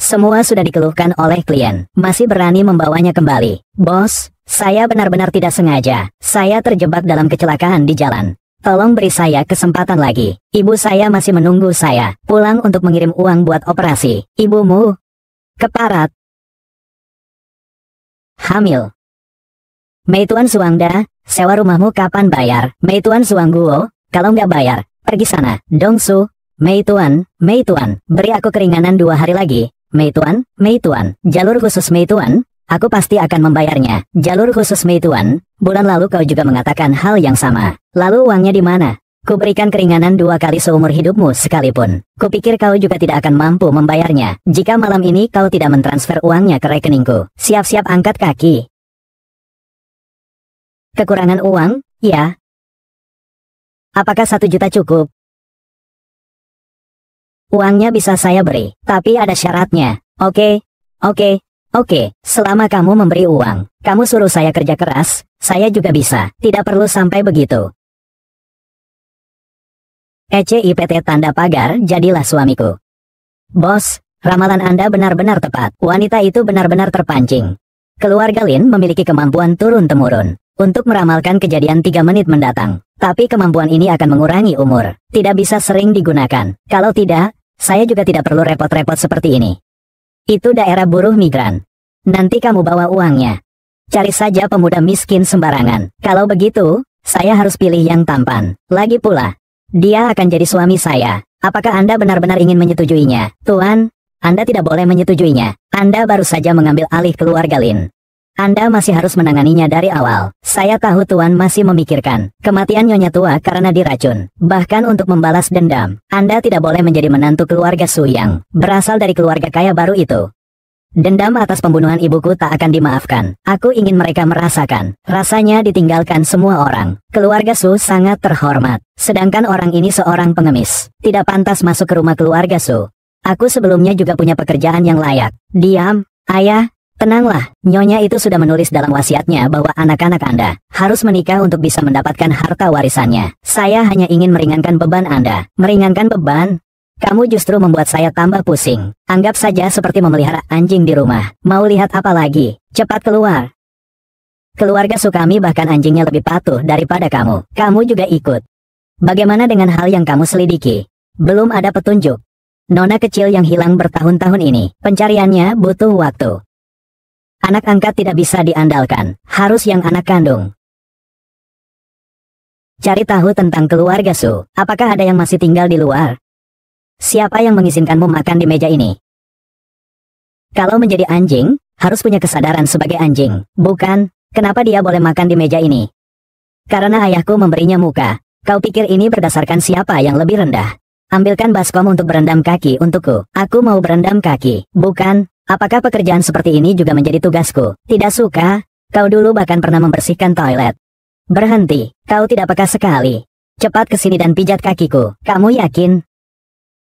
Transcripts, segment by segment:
Semua sudah dikeluhkan oleh klien, masih berani membawanya kembali. Bos, saya benar-benar tidak sengaja. Saya terjebak dalam kecelakaan di jalan. Tolong beri saya kesempatan lagi. Ibu saya masih menunggu saya pulang untuk mengirim uang buat operasi. Ibumu keparat. Hamil. Meituan Suangda, sewa rumahmu kapan bayar? Meituan Suangguo, kalau nggak bayar, pergi sana. Dongsu. Meituan, beri aku keringanan 2 hari lagi. Meituan, jalur khusus Meituan, aku pasti akan membayarnya. Jalur khusus Meituan, bulan lalu kau juga mengatakan hal yang sama. Lalu uangnya di mana? Kuberikan keringanan 2 kali seumur hidupmu sekalipun. Kupikir kau juga tidak akan mampu membayarnya. Jika malam ini kau tidak mentransfer uangnya ke rekeningku, siap-siap angkat kaki. Kekurangan uang? Ya. Apakah 1 juta cukup? Uangnya bisa saya beri, tapi ada syaratnya. Oke. Selama kamu memberi uang, kamu suruh saya kerja keras, saya juga bisa. Tidak perlu sampai begitu. ECIPT tanda pagar, jadilah suamiku. Bos, ramalan Anda benar-benar tepat. Wanita itu benar-benar terpancing. Keluarga Lin memiliki kemampuan turun-temurun untuk meramalkan kejadian 3 menit mendatang. Tapi kemampuan ini akan mengurangi umur. Tidak bisa sering digunakan. Kalau tidak, saya juga tidak perlu repot-repot seperti ini. Itu daerah buruh migran. Nanti kamu bawa uangnya. Cari saja pemuda miskin sembarangan. Kalau begitu, saya harus pilih yang tampan. Lagi pula, dia akan jadi suami saya. Apakah Anda benar-benar ingin menyetujuinya? Tuan, Anda tidak boleh menyetujuinya. Anda baru saja mengambil alih keluarga Lin. Anda masih harus menanganinya dari awal. Saya tahu Tuan masih memikirkan kematian Nyonya Tua karena diracun. Bahkan untuk membalas dendam, Anda tidak boleh menjadi menantu keluarga Su yang berasal dari keluarga kaya baru itu. Dendam atas pembunuhan ibuku tak akan dimaafkan. Aku ingin mereka merasakan rasanya ditinggalkan semua orang. Keluarga Su sangat terhormat, sedangkan orang ini seorang pengemis. Tidak pantas masuk ke rumah keluarga Su. Aku sebelumnya juga punya pekerjaan yang layak. Diam, ayah. Tenanglah, Nyonya itu sudah menulis dalam wasiatnya bahwa anak-anak Anda harus menikah untuk bisa mendapatkan harta warisannya. Saya hanya ingin meringankan beban Anda. Meringankan beban? Kamu justru membuat saya tambah pusing. Anggap saja seperti memelihara anjing di rumah. Mau lihat apa lagi? Cepat keluar. Keluarga Sukami bahkan anjingnya lebih patuh daripada kamu. Kamu juga ikut. Bagaimana dengan hal yang kamu selidiki? Belum ada petunjuk. Nona kecil yang hilang bertahun-tahun ini. Pencariannya butuh waktu. Anak angkat tidak bisa diandalkan, harus yang anak kandung. Cari tahu tentang keluarga Su. Apakah ada yang masih tinggal di luar? Siapa yang mengizinkanmu makan di meja ini? Kalau menjadi anjing, harus punya kesadaran sebagai anjing. Bukan, kenapa dia boleh makan di meja ini? Karena ayahku memberinya muka. Kau pikir ini berdasarkan siapa yang lebih rendah? Ambilkan baskom untuk berendam kaki untukku. Aku mau berendam kaki, bukan. Apakah pekerjaan seperti ini juga menjadi tugasku? Tidak suka? Kau dulu bahkan pernah membersihkan toilet. Berhenti, kau tidak peka sekali. Cepat ke sini dan pijat kakiku. Kamu yakin?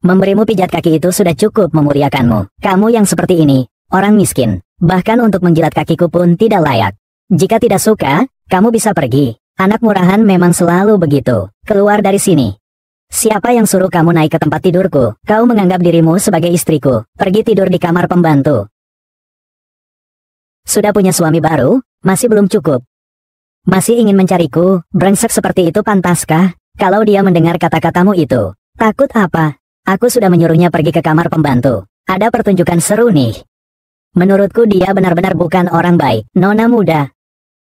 Memberimu pijat kaki itu sudah cukup memuliakanmu. Kamu yang seperti ini, orang miskin. Bahkan untuk menjilat kakiku pun tidak layak. Jika tidak suka, kamu bisa pergi. Anak murahan memang selalu begitu. Keluar dari sini. Siapa yang suruh kamu naik ke tempat tidurku? Kau menganggap dirimu sebagai istriku. Pergi tidur di kamar pembantu. Sudah punya suami baru? Masih belum cukup. Masih ingin mencariku? Brengsek seperti itu pantaskah? Kalau dia mendengar kata-katamu itu. Takut apa? Aku sudah menyuruhnya pergi ke kamar pembantu. Ada pertunjukan seru nih. Menurutku dia benar-benar bukan orang baik. Nona muda.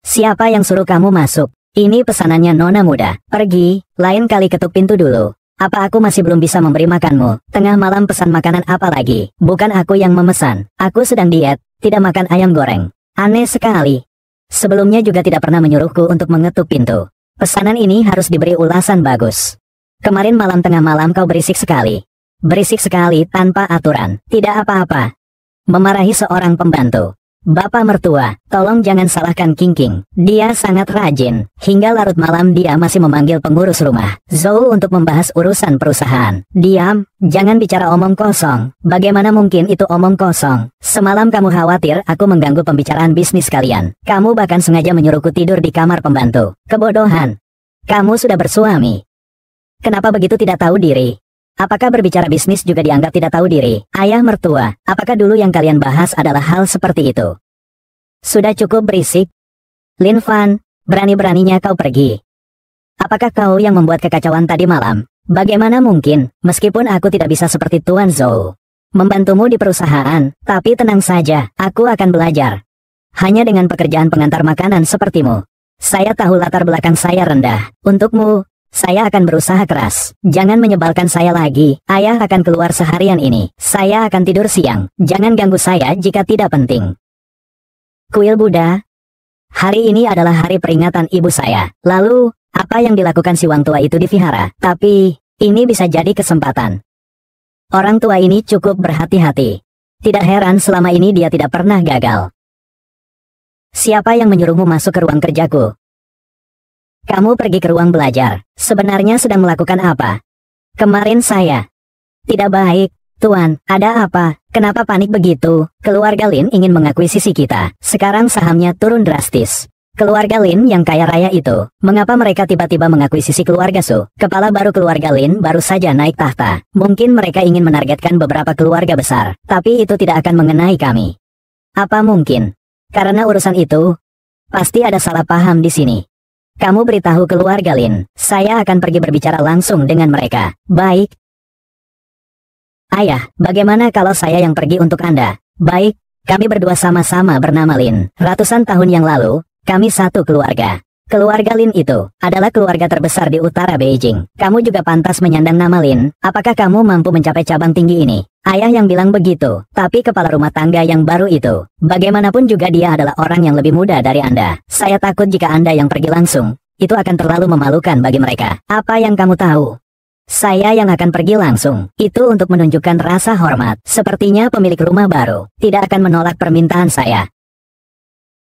Siapa yang suruh kamu masuk? Ini pesanannya Nona muda. Pergi, lain kali ketuk pintu dulu. Apa aku masih belum bisa memberi makanmu? Tengah malam pesan makanan apa lagi? Bukan aku yang memesan. Aku sedang diet, tidak makan ayam goreng. Aneh sekali. Sebelumnya juga tidak pernah menyuruhku untuk mengetuk pintu. Pesanan ini harus diberi ulasan bagus. Kemarin malam tengah malam kau berisik sekali. Berisik sekali tanpa aturan. Tidak apa-apa. Memarahi seorang pembantu. Bapak mertua, tolong jangan salahkan King. Dia sangat rajin. Hingga larut malam dia masih memanggil pengurus rumah, Zhou, untuk membahas urusan perusahaan. Diam, jangan bicara omong kosong. Bagaimana mungkin itu omong kosong? Semalam kamu khawatir aku mengganggu pembicaraan bisnis kalian. Kamu bahkan sengaja menyuruhku tidur di kamar pembantu. Kebodohan. Kamu sudah bersuami. Kenapa begitu tidak tahu diri? Apakah berbicara bisnis juga dianggap tidak tahu diri? Ayah mertua, apakah dulu yang kalian bahas adalah hal seperti itu? Sudah cukup berisik. Lin Fan, berani-beraninya kau pergi. Apakah kau yang membuat kekacauan tadi malam? Bagaimana mungkin, meskipun aku tidak bisa seperti Tuan Zhou membantumu di perusahaan, tapi tenang saja, aku akan belajar. Hanya dengan pekerjaan pengantar makanan sepertimu. Saya tahu latar belakang saya rendah. Untukmu, saya akan berusaha keras. Jangan menyebalkan saya lagi. Ayah akan keluar seharian ini. Saya akan tidur siang. Jangan ganggu saya jika tidak penting. Kuil Buddha. Hari ini adalah hari peringatan ibu saya. Lalu, apa yang dilakukan si Wang tua itu di vihara? Tapi, ini bisa jadi kesempatan. Orang tua ini cukup berhati-hati. Tidak heran selama ini dia tidak pernah gagal. Siapa yang menyuruhmu masuk ke ruang kerjaku? Kamu pergi ke ruang belajar. Sebenarnya sedang melakukan apa? Kemarin saya. Tidak baik, Tuan. Ada apa? Kenapa panik begitu? Keluarga Lin ingin mengakuisisi kita. Sekarang sahamnya turun drastis. Keluarga Lin yang kaya raya itu, mengapa mereka tiba-tiba mengakuisisi keluarga Su? Kepala baru keluarga Lin baru saja naik tahta. Mungkin mereka ingin menargetkan beberapa keluarga besar, tapi itu tidak akan mengenai kami. Apa mungkin? Karena urusan itu, pasti ada salah paham di sini. Kamu beritahu keluarga Lin, saya akan pergi berbicara langsung dengan mereka. Baik. Ayah, bagaimana kalau saya yang pergi untuk Anda? Baik, kami berdua sama-sama bernama Lin. Ratusan tahun yang lalu, kami satu keluarga. Keluarga Lin itu adalah keluarga terbesar di utara Beijing. Kamu juga pantas menyandang nama Lin. Apakah kamu mampu mencapai cabang tinggi ini? Ayah yang bilang begitu, tapi kepala rumah tangga yang baru itu, bagaimanapun juga dia adalah orang yang lebih muda dari Anda. Saya takut jika Anda yang pergi langsung, itu akan terlalu memalukan bagi mereka. Apa yang kamu tahu? Saya yang akan pergi langsung. Itu untuk menunjukkan rasa hormat. Sepertinya pemilik rumah baru tidak akan menolak permintaan saya.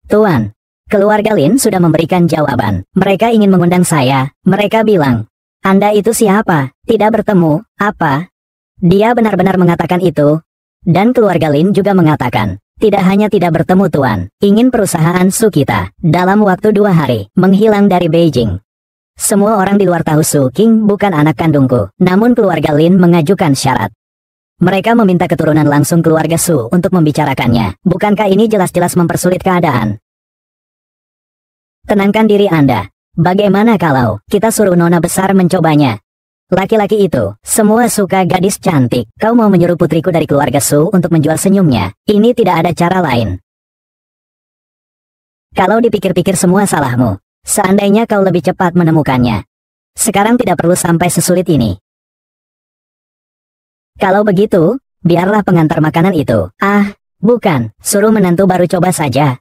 Tuan. Keluarga Lin sudah memberikan jawaban. Mereka ingin mengundang saya. Mereka bilang, Anda itu siapa? Tidak bertemu, apa? Dia benar-benar mengatakan itu. Dan keluarga Lin juga mengatakan, tidak hanya tidak bertemu Tuan, ingin perusahaan Su kita, dalam waktu 2 hari, menghilang dari Beijing. Semua orang di luar tahu Su King bukan anak kandungku, namun keluarga Lin mengajukan syarat. Mereka meminta keturunan langsung keluarga Su untuk membicarakannya. Bukankah ini jelas-jelas mempersulit keadaan? Tenangkan diri Anda. Bagaimana kalau kita suruh nona besar mencobanya? Laki-laki itu, semua suka gadis cantik. Kau mau menyuruh putriku dari keluarga Su untuk menjual senyumnya? Ini tidak ada cara lain. Kalau dipikir-pikir semua salahmu. Seandainya kau lebih cepat menemukannya. Sekarang tidak perlu sampai sesulit ini. Kalau begitu, biarlah pengantar makanan itu. Ah, bukan, suruh menantu baru coba saja.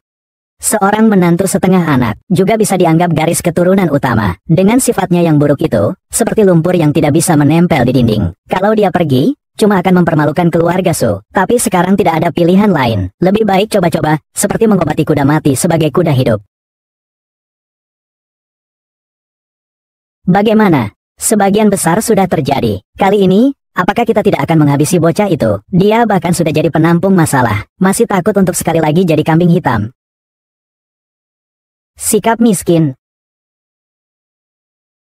Seorang menantu setengah anak juga bisa dianggap garis keturunan utama. Dengan sifatnya yang buruk itu, seperti lumpur yang tidak bisa menempel di dinding. Kalau dia pergi, cuma akan mempermalukan keluarga Su. Tapi sekarang tidak ada pilihan lain. Lebih baik coba-coba, seperti mengobati kuda mati sebagai kuda hidup. Bagaimana? Sebagian besar sudah terjadi. Kali ini, apakah kita tidak akan menghabisi bocah itu? Dia bahkan sudah jadi penampung masalah. Masih takut untuk sekali lagi jadi kambing hitam. Sikap miskin.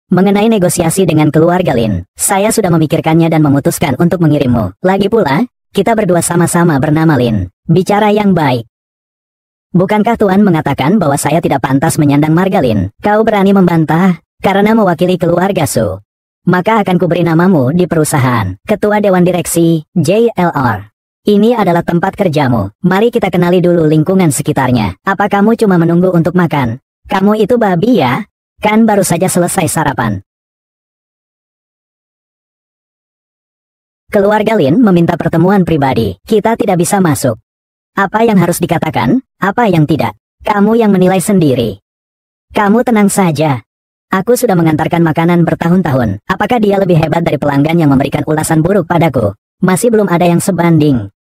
Mengenai negosiasi dengan keluarga Lin, saya sudah memikirkannya dan memutuskan untuk mengirimmu. Lagi pula, kita berdua sama-sama bernama Lin. Bicara yang baik. Bukankah Tuan mengatakan bahwa saya tidak pantas menyandang marga Lin? Kau berani membantah, karena mewakili keluarga Su. Maka akan kuberi namamu di perusahaan. Ketua Dewan Direksi, JLR. Ini adalah tempat kerjamu. Mari kita kenali dulu lingkungan sekitarnya. Apa kamu cuma menunggu untuk makan? Kamu itu babi ya? Kan baru saja selesai sarapan. Keluarga Lin meminta pertemuan pribadi. Kita tidak bisa masuk. Apa yang harus dikatakan? Apa yang tidak? Kamu yang menilai sendiri. Kamu tenang saja. Aku sudah mengantarkan makanan bertahun-tahun. Apakah dia lebih hebat dari pelanggan yang memberikan ulasan buruk padaku? Masih belum ada yang sebanding.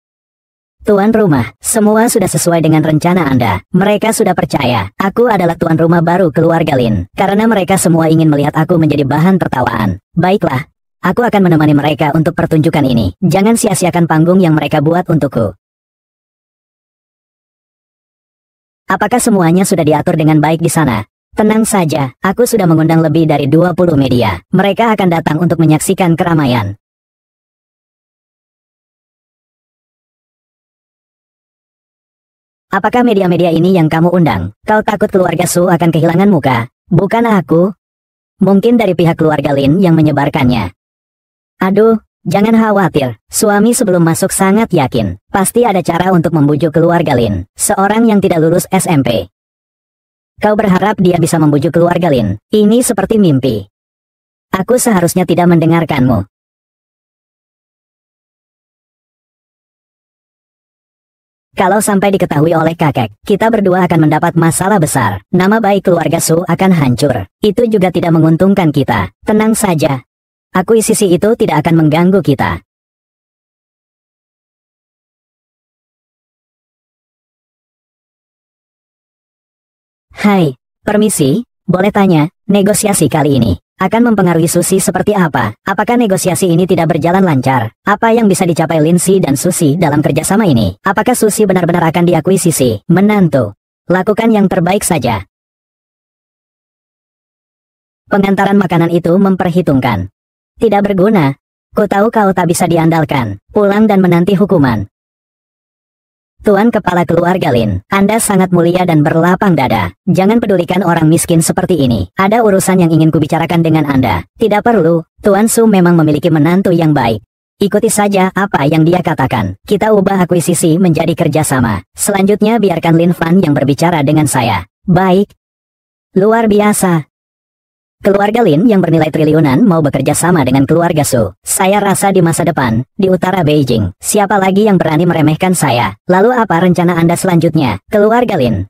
Tuan rumah, semua sudah sesuai dengan rencana Anda. Mereka sudah percaya, aku adalah tuan rumah baru keluarga Lin. Karena mereka semua ingin melihat aku menjadi bahan tertawaan. Baiklah, aku akan menemani mereka untuk pertunjukan ini. Jangan sia-siakan panggung yang mereka buat untukku. Apakah semuanya sudah diatur dengan baik di sana? Tenang saja, aku sudah mengundang lebih dari 20 media. Mereka akan datang untuk menyaksikan keramaian. Apakah media-media ini yang kamu undang? Kau takut keluarga Su akan kehilangan muka? Bukan aku. Mungkin dari pihak keluarga Lin yang menyebarkannya. Aduh, jangan khawatir. Suami sebelum masuk sangat yakin. Pasti ada cara untuk membujuk keluarga Lin. Seorang yang tidak lulus SMP. Kau berharap dia bisa membujuk keluarga Lin? Ini seperti mimpi. Aku seharusnya tidak mendengarkanmu. Kalau sampai diketahui oleh kakek, kita berdua akan mendapat masalah besar. Nama baik keluarga Su akan hancur. Itu juga tidak menguntungkan kita. Tenang saja. Akuisisi itu tidak akan mengganggu kita. Hai, permisi, boleh tanya, negosiasi kali ini akan mempengaruhi Susi seperti apa? Apakah negosiasi ini tidak berjalan lancar? Apa yang bisa dicapai Lindsay dan Susi dalam kerjasama ini? Apakah Susi benar-benar akan diakuisisi? Menantu, lakukan yang terbaik saja. Pengantaran makanan itu memperhitungkan. Tidak berguna. Ku tahu kau tak bisa diandalkan. Pulang dan menanti hukuman. Tuan Kepala Keluarga Lin, Anda sangat mulia dan berlapang dada. Jangan pedulikan orang miskin seperti ini. Ada urusan yang ingin kubicarakan dengan Anda. Tidak perlu, Tuan Su memang memiliki menantu yang baik. Ikuti saja apa yang dia katakan. Kita ubah akuisisi menjadi kerjasama. Selanjutnya biarkan Lin Fan yang berbicara dengan saya. Baik. Luar biasa. Keluarga Lin yang bernilai triliunan mau bekerja sama dengan keluarga Su. Saya rasa di masa depan, di utara Beijing, siapa lagi yang berani meremehkan saya? Lalu apa rencana Anda selanjutnya, keluarga Lin?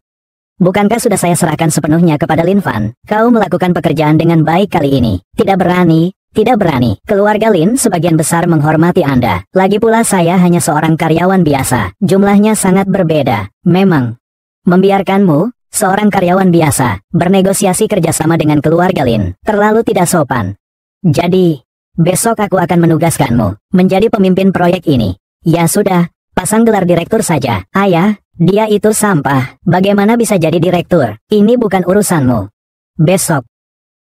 Bukankah sudah saya serahkan sepenuhnya kepada Lin Fan? Kau melakukan pekerjaan dengan baik kali ini. Tidak berani, tidak berani. Keluarga Lin sebagian besar menghormati Anda. Lagi pula saya hanya seorang karyawan biasa. Jumlahnya sangat berbeda. Memang, membiarkanmu, seorang karyawan biasa, bernegosiasi kerjasama dengan keluarga Lin, terlalu tidak sopan. Jadi, besok aku akan menugaskanmu menjadi pemimpin proyek ini. Ya sudah, pasang gelar direktur saja. Ayah, dia itu sampah. Bagaimana bisa jadi direktur? Ini bukan urusanmu. Besok,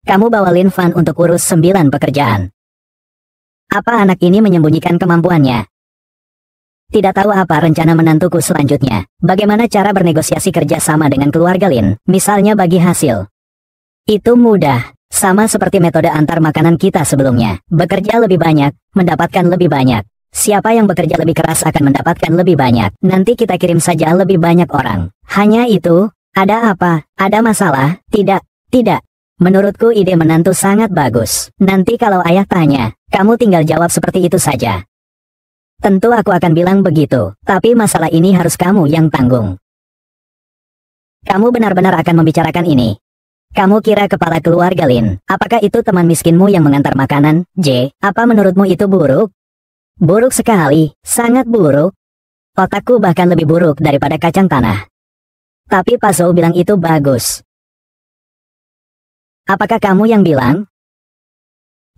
kamu bawa Lin Fan untuk urus 9 pekerjaan. Apa anak ini menyembunyikan kemampuannya? Tidak tahu apa rencana menantuku selanjutnya. Bagaimana cara bernegosiasi kerja sama dengan keluarga Lin, misalnya bagi hasil. Itu mudah, sama seperti metode antar makanan kita sebelumnya. Bekerja lebih banyak, mendapatkan lebih banyak. Siapa yang bekerja lebih keras akan mendapatkan lebih banyak. Nanti kita kirim saja lebih banyak orang. Hanya itu, ada apa? Ada masalah? Tidak, tidak. Menurutku ide menantu sangat bagus. Nanti kalau ayah tanya, kamu tinggal jawab seperti itu saja. Tentu aku akan bilang begitu, tapi masalah ini harus kamu yang tanggung. Kamu benar-benar akan membicarakan ini. Kamu kira kepala keluarga Lin, apakah itu teman miskinmu yang mengantar makanan? J, apa menurutmu itu buruk? Buruk sekali, sangat buruk. Otakku bahkan lebih buruk daripada kacang tanah. Tapi Pak Zhou bilang itu bagus. Apakah kamu yang bilang?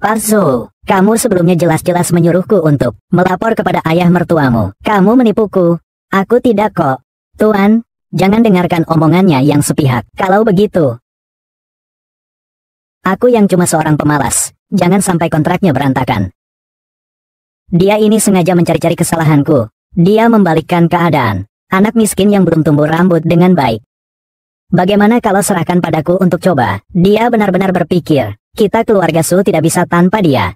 Pak Zhou, kamu sebelumnya jelas-jelas menyuruhku untuk melapor kepada ayah mertuamu. Kamu menipuku. Aku tidak kok. Tuan, jangan dengarkan omongannya yang sepihak. Kalau begitu, aku yang cuma seorang pemalas. Jangan sampai kontraknya berantakan. Dia ini sengaja mencari-cari kesalahanku. Dia membalikkan keadaan. Anak miskin yang belum tumbuh rambut dengan baik. Bagaimana kalau serahkan padaku untuk coba? Dia benar-benar berpikir, kita keluarga Su tidak bisa tanpa dia.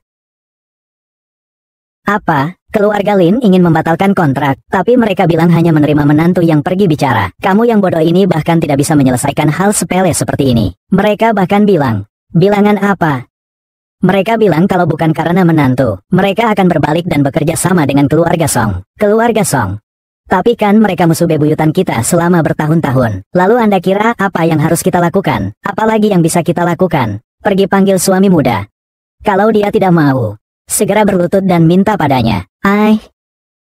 Apa? Keluarga Lin ingin membatalkan kontrak, tapi mereka bilang hanya menerima menantu yang pergi bicara. Kamu yang bodoh ini bahkan tidak bisa menyelesaikan hal sepele seperti ini. Mereka bahkan bilang, bilangan apa? Mereka bilang kalau bukan karena menantu, mereka akan berbalik dan bekerja sama dengan keluarga Song. Keluarga Song. Tapi kan mereka musuh bebuyutan kita selama bertahun-tahun. Lalu Anda kira apa yang harus kita lakukan? Apalagi yang bisa kita lakukan? Pergi panggil suami muda. Kalau dia tidak mau, segera berlutut dan minta padanya.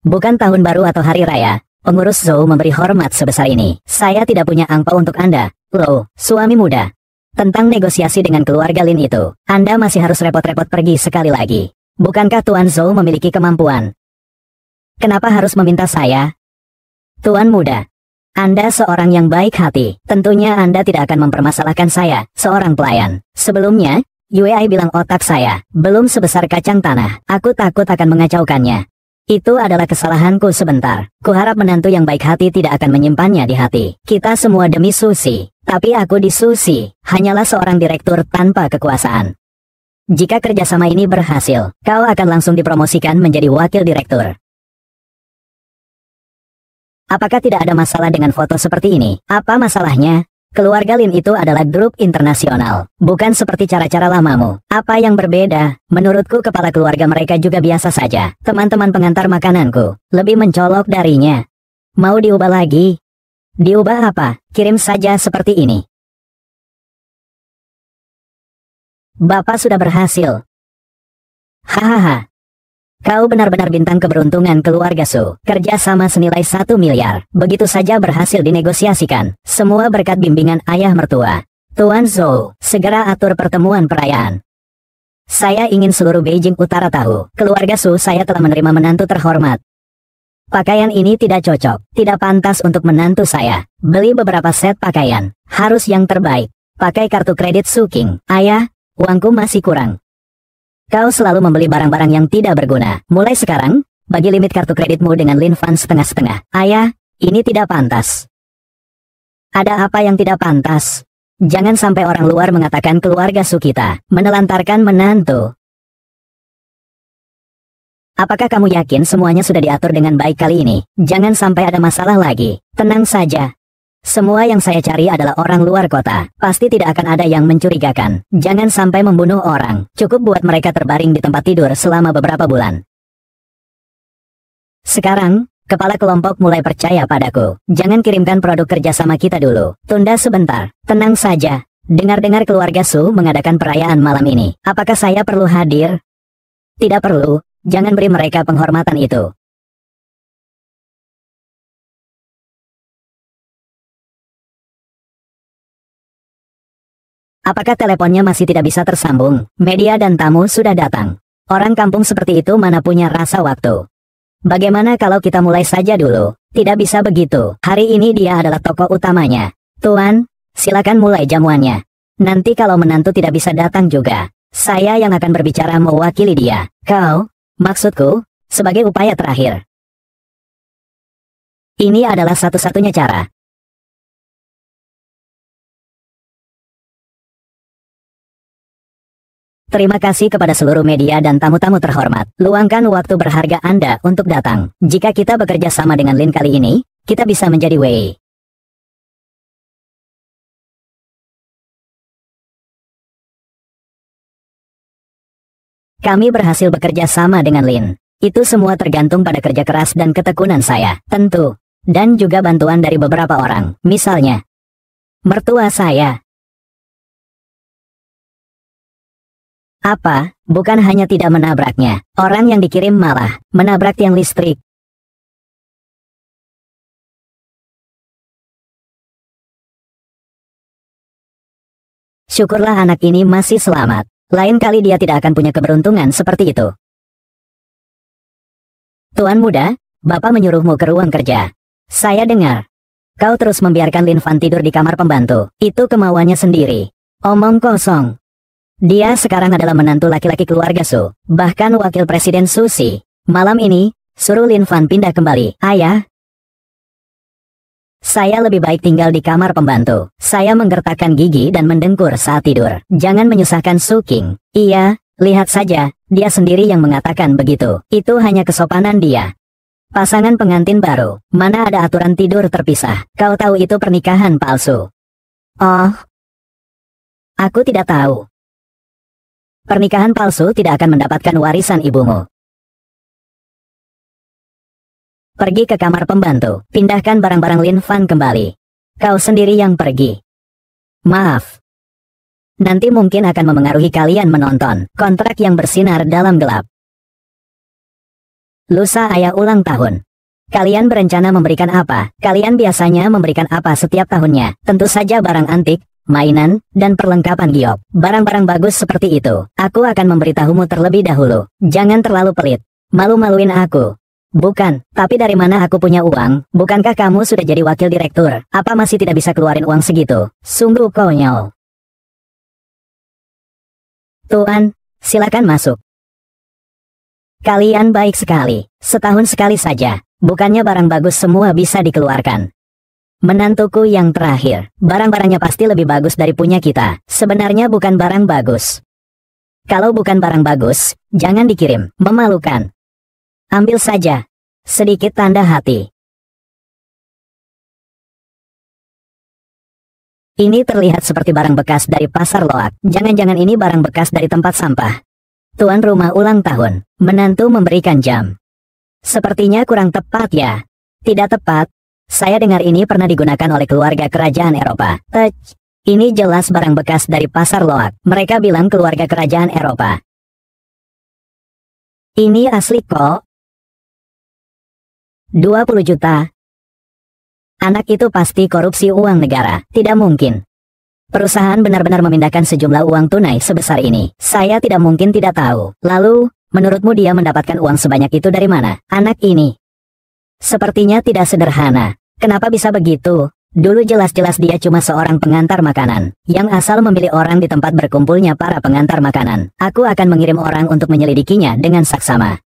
Bukan tahun baru atau hari raya, pengurus Zhou memberi hormat sebesar ini. Saya tidak punya angpau untuk Anda, Lo, suami muda. Tentang negosiasi dengan keluarga Lin itu, Anda masih harus repot-repot pergi sekali lagi. Bukankah Tuan Zhou memiliki kemampuan? Kenapa harus meminta saya? Tuan muda, Anda seorang yang baik hati. Tentunya Anda tidak akan mempermasalahkan saya, seorang pelayan. Sebelumnya, Yue bilang otak saya belum sebesar kacang tanah. Aku takut akan mengacaukannya. Itu adalah kesalahanku sebentar. Kuharap menantu yang baik hati tidak akan menyimpannya di hati. Kita semua demi Susi. Tapi aku di Susi hanyalah seorang direktur tanpa kekuasaan. Jika kerjasama ini berhasil, kau akan langsung dipromosikan menjadi wakil direktur. Apakah tidak ada masalah dengan foto seperti ini? Apa masalahnya? Keluarga Lin itu adalah grup internasional, bukan seperti cara-cara lamamu. Apa yang berbeda? Menurutku kepala keluarga mereka juga biasa saja. Teman-teman pengantar makananku lebih mencolok darinya. Mau diubah lagi? Diubah apa? Kirim saja seperti ini. Bapak sudah berhasil. Hahaha. Kau benar-benar bintang keberuntungan keluarga Su. Kerja sama senilai 1 miliar. Begitu saja berhasil dinegosiasikan. Semua berkat bimbingan ayah mertua. Tuan Zhou, segera atur pertemuan perayaan. Saya ingin seluruh Beijing Utara tahu, keluarga Su saya telah menerima menantu terhormat. Pakaian ini tidak cocok, tidak pantas untuk menantu saya. Beli beberapa set pakaian. Harus yang terbaik. Pakai kartu kredit Su King. Ayah, uangku masih kurang. Kau selalu membeli barang-barang yang tidak berguna. Mulai sekarang, bagi limit kartu kreditmu dengan Lin Fan setengah-setengah. Ayah, ini tidak pantas. Ada apa yang tidak pantas? Jangan sampai orang luar mengatakan keluarga Su kita menelantarkan menantu. Apakah kamu yakin semuanya sudah diatur dengan baik kali ini? Jangan sampai ada masalah lagi. Tenang saja. Semua yang saya cari adalah orang luar kota. Pasti tidak akan ada yang mencurigakan. Jangan sampai membunuh orang. Cukup buat mereka terbaring di tempat tidur selama beberapa bulan. Sekarang, kepala kelompok mulai percaya padaku. Jangan kirimkan produk kerjasama kita dulu. Tunda sebentar. Tenang saja. Dengar-dengar keluarga Su mengadakan perayaan malam ini. Apakah saya perlu hadir? Tidak perlu. Jangan beri mereka penghormatan itu. Apakah teleponnya masih tidak bisa tersambung? Media dan tamu sudah datang. Orang kampung seperti itu mana punya rasa waktu. Bagaimana kalau kita mulai saja dulu? Tidak bisa begitu. Hari ini dia adalah tokoh utamanya. Tuan, silakan mulai jamuannya. Nanti kalau menantu tidak bisa datang juga, saya yang akan berbicara mewakili dia. Kau, maksudku, sebagai upaya terakhir. Ini adalah satu-satunya cara. Terima kasih kepada seluruh media dan tamu-tamu terhormat. Luangkan waktu berharga Anda untuk datang. Jika kita bekerja sama dengan Lin kali ini, kita bisa menjadi Wei. Kami berhasil bekerja sama dengan Lin. Itu semua tergantung pada kerja keras dan ketekunan saya, tentu. Dan juga bantuan dari beberapa orang. Misalnya, mertua saya. Apa, bukan hanya tidak menabraknya, orang yang dikirim malah menabrak tiang listrik. Syukurlah anak ini masih selamat. Lain kali dia tidak akan punya keberuntungan seperti itu. Tuan muda, Bapak menyuruhmu ke ruang kerja. Saya dengar. Kau terus membiarkan Lin Fan tidur di kamar pembantu. Itu kemauannya sendiri. Omong kosong. Dia sekarang adalah menantu laki-laki keluarga Su, bahkan wakil presiden Susi. Malam ini, suruh Lin Fan pindah kembali. Ayah, saya lebih baik tinggal di kamar pembantu. Saya menggertakkan gigi dan mendengkur saat tidur. Jangan menyusahkan Su King. Iya, lihat saja, dia sendiri yang mengatakan begitu. Itu hanya kesopanan dia. Pasangan pengantin baru, mana ada aturan tidur terpisah. Kau tahu itu pernikahan palsu. Oh, aku tidak tahu. Pernikahan palsu tidak akan mendapatkan warisan ibumu. Pergi ke kamar pembantu, pindahkan barang-barang Lin Fan kembali. Kau sendiri yang pergi. Maaf. Nanti mungkin akan memengaruhi kalian menonton kontrak yang bersinar dalam gelap. Lusa ayah ulang tahun. Kalian berencana memberikan apa? Kalian biasanya memberikan apa setiap tahunnya? Tentu saja barang antik, mainan, dan perlengkapan giok. Barang-barang bagus seperti itu. Aku akan memberitahumu terlebih dahulu. Jangan terlalu pelit. Malu-maluin aku. Bukan, tapi dari mana aku punya uang? Bukankah kamu sudah jadi wakil direktur? Apa masih tidak bisa keluarin uang segitu? Sungguh konyol. Tuan, silakan masuk. Kalian baik sekali. Setahun sekali saja. Bukannya barang bagus semua bisa dikeluarkan. Menantuku yang terakhir. Barang-barangnya pasti lebih bagus dari punya kita. Sebenarnya bukan barang bagus. Kalau bukan barang bagus, jangan dikirim. Memalukan. Ambil saja. Sedikit tanda hati. Ini terlihat seperti barang bekas dari pasar loak. Jangan-jangan ini barang bekas dari tempat sampah. Tuan rumah ulang tahun. Menantu memberikan jam. Sepertinya kurang tepat ya. Tidak tepat. Saya dengar ini pernah digunakan oleh keluarga kerajaan Eropa. Ini jelas barang bekas dari pasar loak. Mereka bilang keluarga kerajaan Eropa. Ini asli kok. 20 juta. Anak itu pasti korupsi uang negara. Tidak mungkin. Perusahaan benar-benar memindahkan sejumlah uang tunai sebesar ini. Saya tidak mungkin tidak tahu. Lalu, menurutmu dia mendapatkan uang sebanyak itu dari mana? Anak ini sepertinya tidak sederhana. Kenapa bisa begitu? Dulu jelas-jelas dia cuma seorang pengantar makanan, yang asal memilih orang di tempat berkumpulnya para pengantar makanan. Aku akan mengirim orang untuk menyelidikinya dengan saksama.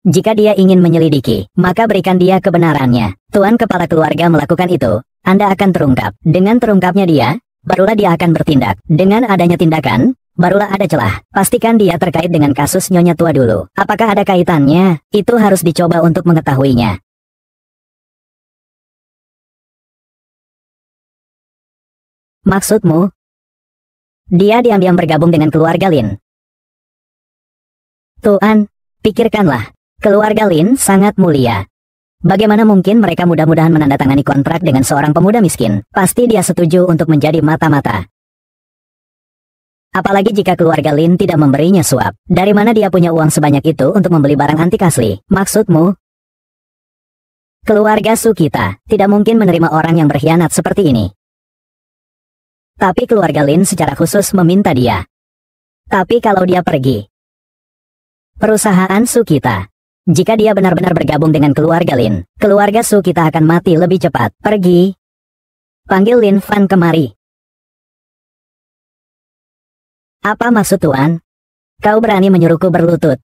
Jika dia ingin menyelidiki, maka berikan dia kebenarannya. Tuan kepala keluarga melakukan itu, Anda akan terungkap. Dengan terungkapnya dia, barulah dia akan bertindak. Dengan adanya tindakan, barulah ada celah. Pastikan dia terkait dengan kasus Nyonya Tua dulu. Apakah ada kaitannya? Itu harus dicoba untuk mengetahuinya. Maksudmu? Dia diam-diam bergabung dengan keluarga Lin. Tuan, pikirkanlah. Keluarga Lin sangat mulia. Bagaimana mungkin mereka mudah-mudahan menandatangani kontrak dengan seorang pemuda miskin? Pasti dia setuju untuk menjadi mata-mata. Apalagi jika keluarga Lin tidak memberinya suap. Dari mana dia punya uang sebanyak itu untuk membeli barang antik asli? Maksudmu? Keluarga Sukita tidak mungkin menerima orang yang berkhianat seperti ini. Tapi keluarga Lin secara khusus meminta dia. Tapi kalau dia pergi, perusahaan Sukita, jika dia benar-benar bergabung dengan keluarga Lin, keluarga Sukita akan mati lebih cepat. Pergi. Panggil Lin Fan kemari. Apa maksud Tuan? Kau berani menyuruhku berlutut?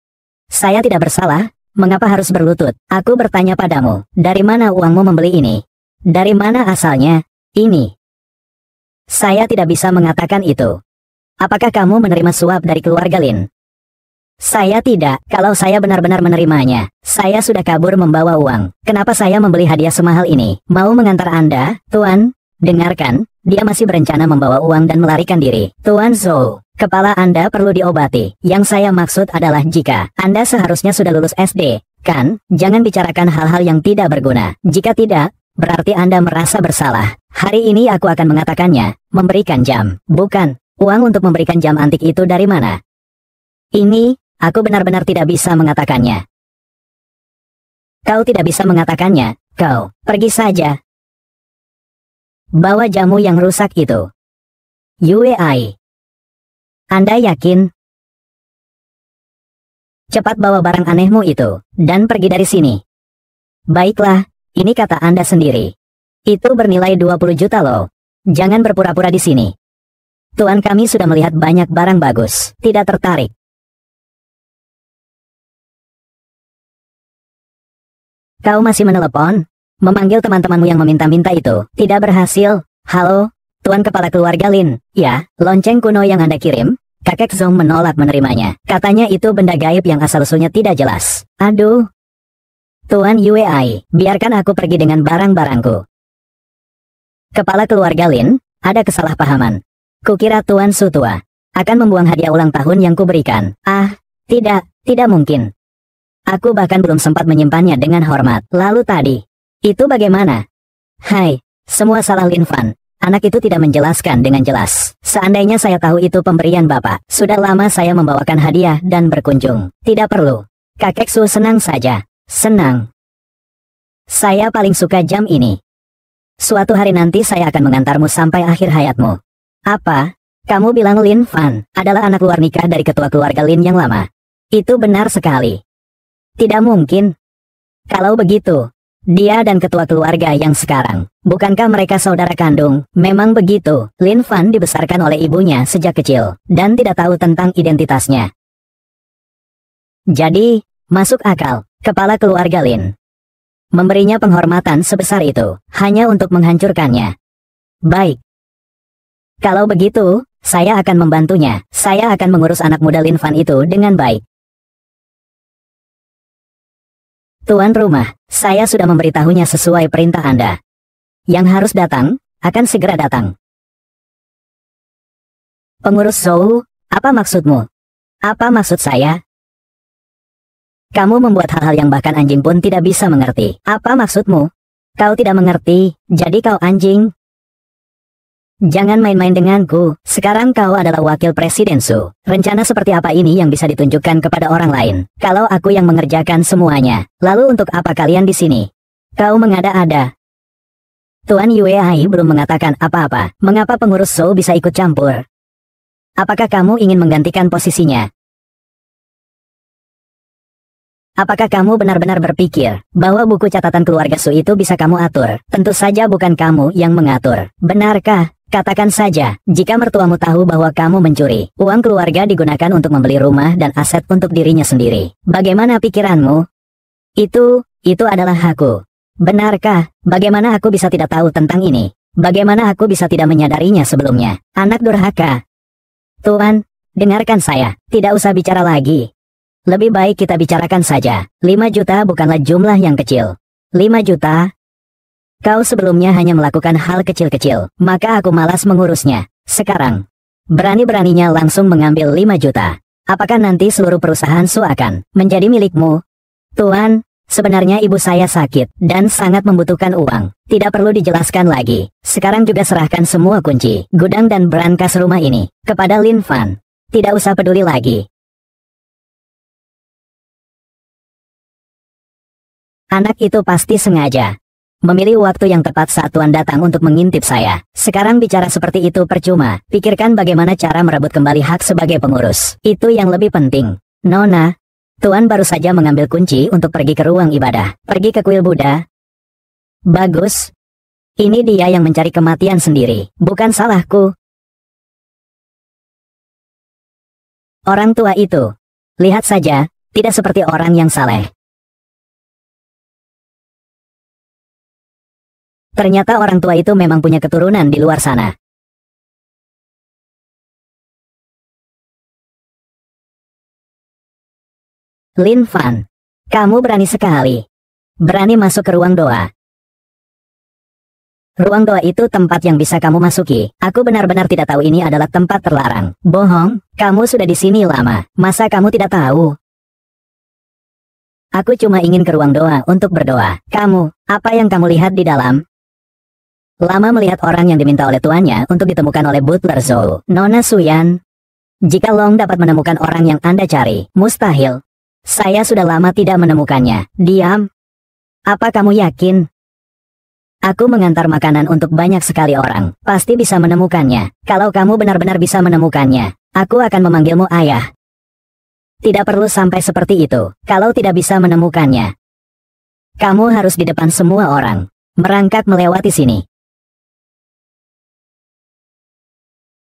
Saya tidak bersalah. Mengapa harus berlutut? Aku bertanya padamu, dari mana uangmu membeli ini? Dari mana asalnya? Ini. Saya tidak bisa mengatakan itu. Apakah kamu menerima suap dari keluarga Lin? Saya tidak. Kalau saya benar-benar menerimanya, saya sudah kabur membawa uang. Kenapa saya membeli hadiah semahal ini? Mau mengantar Anda, Tuan? Dengarkan, dia masih berencana membawa uang dan melarikan diri. Tuan Zhou, kepala Anda perlu diobati. Yang saya maksud adalah jika Anda seharusnya sudah lulus SD, kan? Jangan bicarakan hal-hal yang tidak berguna. Jika tidak, berarti Anda merasa bersalah. Hari ini aku akan mengatakannya, memberikan jam. Bukan, uang untuk memberikan jam antik itu dari mana? Ini, aku benar-benar tidak bisa mengatakannya. Kau tidak bisa mengatakannya, kau, pergi saja. Bawa jamu yang rusak itu. Yuei. Anda yakin? Cepat bawa barang anehmu itu, dan pergi dari sini. Baiklah, ini kata Anda sendiri. Itu bernilai 20 juta loh. Jangan berpura-pura di sini. Tuan kami sudah melihat banyak barang bagus, tidak tertarik. Kau masih menelepon? Memanggil teman-temanmu yang meminta-minta itu, tidak berhasil. Halo, Tuan Kepala Keluarga Lin. Ya, lonceng kuno yang Anda kirim? Kakek Zhong menolak menerimanya. Katanya itu benda gaib yang asal-usulnya tidak jelas. Aduh. Tuan Yuei, biarkan aku pergi dengan barang-barangku. Kepala Keluarga Lin, ada kesalahpahaman. Kukira Tuan Sutua akan membuang hadiah ulang tahun yang kuberikan. Ah, tidak mungkin. Aku bahkan belum sempat menyimpannya dengan hormat. Lalu tadi, itu bagaimana? Hai, semua salah Lin Fan. Anak itu tidak menjelaskan dengan jelas. Seandainya saya tahu itu pemberian Bapak, sudah lama saya membawakan hadiah dan berkunjung. Tidak perlu. Kakek Su senang saja. Senang. Saya paling suka jam ini. Suatu hari nanti saya akan mengantarmu sampai akhir hayatmu. Apa? Kamu bilang Lin Fan adalah anak luar nikah dari ketua keluarga Lin yang lama? Itu benar sekali. Tidak mungkin. Kalau begitu, dia dan ketua keluarga yang sekarang, bukankah mereka saudara kandung? Memang begitu. Lin Fan dibesarkan oleh ibunya sejak kecil, dan tidak tahu tentang identitasnya. Jadi, Masuk akal, kepala keluarga Lin. Memberinya penghormatan sebesar itu, hanya untuk menghancurkannya. Baik. Kalau begitu, saya akan membantunya. Saya akan mengurus anak muda Lin Fan itu dengan baik. Tuan rumah, saya sudah memberitahunya sesuai perintah Anda. Yang harus datang, akan segera datang. Pengurus Zhou, apa maksudmu? Apa maksud saya? Kamu membuat hal-hal yang bahkan anjing pun tidak bisa mengerti. Apa maksudmu? Kau tidak mengerti, jadi kau anjing. Jangan main-main denganku, sekarang kau adalah wakil presiden Su. Rencana seperti apa ini yang bisa ditunjukkan kepada orang lain? Kalau aku yang mengerjakan semuanya, lalu untuk apa kalian di sini? Kau mengada-ada. Tuan Yueai belum mengatakan apa-apa. Mengapa pengurus Zhou bisa ikut campur? Apakah kamu ingin menggantikan posisinya? Apakah kamu benar-benar berpikir bahwa buku catatan keluarga Su itu bisa kamu atur? Tentu saja bukan kamu yang mengatur. Benarkah? Katakan saja, jika mertuamu tahu bahwa kamu mencuri, uang keluarga digunakan untuk membeli rumah dan aset untuk dirinya sendiri. Bagaimana pikiranmu? Itu adalah hakku. Benarkah? Bagaimana aku bisa tidak tahu tentang ini? Bagaimana aku bisa tidak menyadarinya sebelumnya? Anak durhaka. Tuan, dengarkan saya, tidak usah bicara lagi. Lebih baik kita bicarakan saja. 5 juta bukanlah jumlah yang kecil. 5 juta? Kau sebelumnya hanya melakukan hal kecil-kecil, maka aku malas mengurusnya. Sekarang, berani-beraninya langsung mengambil 5 juta. Apakah nanti seluruh perusahaan Su akan menjadi milikmu? Tuan, sebenarnya ibu saya sakit dan sangat membutuhkan uang. Tidak perlu dijelaskan lagi. Sekarang juga serahkan semua kunci, gudang dan brankas rumah ini kepada Lin Fan. Tidak usah peduli lagi. Anak itu pasti sengaja memilih waktu yang tepat saat Tuan datang untuk mengintip saya. Sekarang bicara seperti itu percuma. Pikirkan bagaimana cara merebut kembali hak sebagai pengurus. Itu yang lebih penting. Nona, Tuan baru saja mengambil kunci untuk pergi ke ruang ibadah. Pergi ke kuil Buddha. Bagus. Ini dia yang mencari kematian sendiri. Bukan salahku. Orang tua itu, lihat saja, tidak seperti orang yang saleh. Ternyata orang tua itu memang punya keturunan di luar sana. Lin Fan, kamu berani sekali. Berani masuk ke ruang doa. Ruang doa itu tempat yang bisa kamu masuki. Aku benar-benar tidak tahu ini adalah tempat terlarang. Bohong, kamu sudah di sini lama. Masa kamu tidak tahu? Aku cuma ingin ke ruang doa untuk berdoa. Kamu, apa yang kamu lihat di dalam? Lama melihat orang yang diminta oleh tuannya untuk ditemukan oleh Butler Zhou. Nona Suyan, jika Long dapat menemukan orang yang Anda cari, mustahil. Saya sudah lama tidak menemukannya. Diam. Apa kamu yakin? Aku mengantar makanan untuk banyak sekali orang. Pasti bisa menemukannya. Kalau kamu benar-benar bisa menemukannya, aku akan memanggilmu ayah. Tidak perlu sampai seperti itu. Kalau tidak bisa menemukannya, kamu harus di depan semua orang, merangkak melewati sini.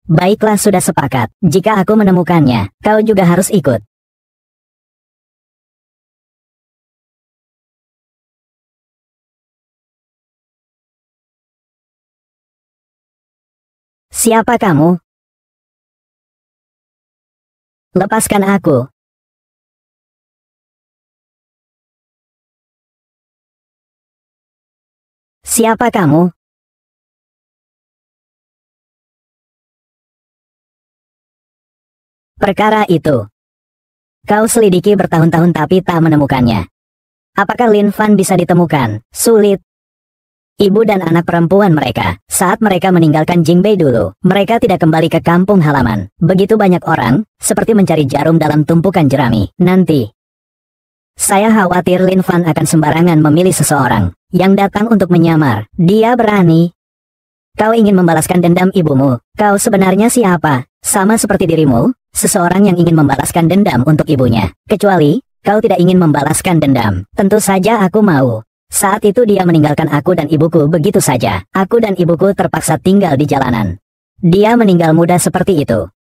Baiklah, sudah sepakat. Jika aku menemukannya, kau juga harus ikut. Siapa kamu? Lepaskan aku. Siapa kamu? Perkara itu kau selidiki bertahun-tahun tapi tak menemukannya. Apakah Lin Fan bisa ditemukan? Sulit. Ibu dan anak perempuan mereka, saat mereka meninggalkan Jingbei dulu, mereka tidak kembali ke kampung halaman. Begitu banyak orang, seperti mencari jarum dalam tumpukan jerami. Nanti, saya khawatir Lin Fan akan sembarangan memilih seseorang yang datang untuk menyamar. Dia berani. Kau ingin membalaskan dendam ibumu. Kau sebenarnya siapa? Sama seperti dirimu, seseorang yang ingin membalaskan dendam untuk ibunya. Kecuali, kau tidak ingin membalaskan dendam. Tentu saja aku mau. Saat itu dia meninggalkan aku dan ibuku begitu saja. Aku dan ibuku terpaksa tinggal di jalanan. Dia meninggal muda seperti itu.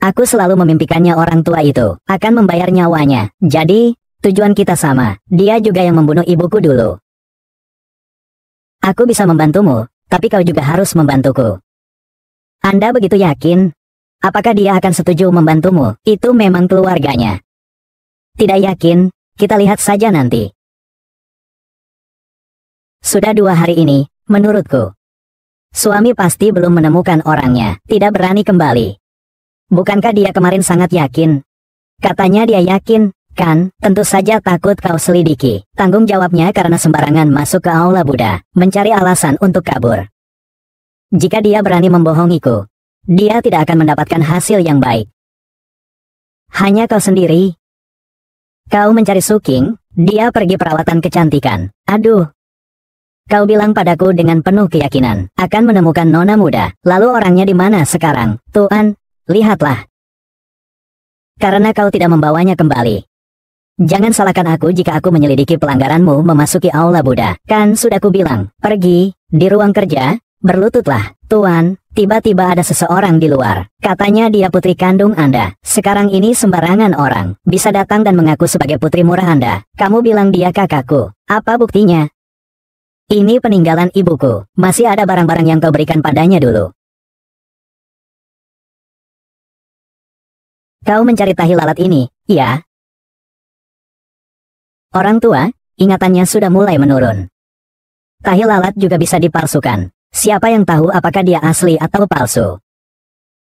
Aku selalu memimpikannya orang tua itu akan membayar nyawanya. Jadi, Tujuan kita sama, dia juga yang membunuh ibuku dulu. Aku bisa membantumu, tapi kau juga harus membantuku. Anda begitu yakin? Apakah dia akan setuju membantumu? Itu memang keluarganya. Tidak yakin, kita lihat saja nanti. Sudah 2 hari ini, menurutku. Suami pasti belum menemukan orangnya, tidak berani kembali. Bukankah dia kemarin sangat yakin? Katanya dia yakin, kan? Tentu saja takut kau selidiki. Tanggung jawabnya karena sembarangan masuk ke aula Buddha, mencari alasan untuk kabur. Jika dia berani membohongiku, dia tidak akan mendapatkan hasil yang baik. Hanya kau sendiri. Kau mencari Suking, dia pergi perawatan kecantikan. Aduh. Kau bilang padaku dengan penuh keyakinan, akan menemukan nona muda. Lalu orangnya di mana sekarang? Tuan, lihatlah. Karena kau tidak membawanya kembali. Jangan salahkan aku jika aku menyelidiki pelanggaranmu memasuki aula Buddha. Kan sudah kubilang, pergi, di ruang kerja, berlututlah. Tuan, tiba-tiba ada seseorang di luar. Katanya dia putri kandung Anda. Sekarang ini sembarangan orang bisa datang dan mengaku sebagai putri murah Anda. Kamu bilang dia kakakku. Apa buktinya? Ini peninggalan ibuku. Masih ada barang-barang yang kau berikan padanya dulu. Kau mencari tahi lalat ini, iya? Orang tua, ingatannya sudah mulai menurun. Tahi lalat juga bisa dipalsukan. Siapa yang tahu apakah dia asli atau palsu?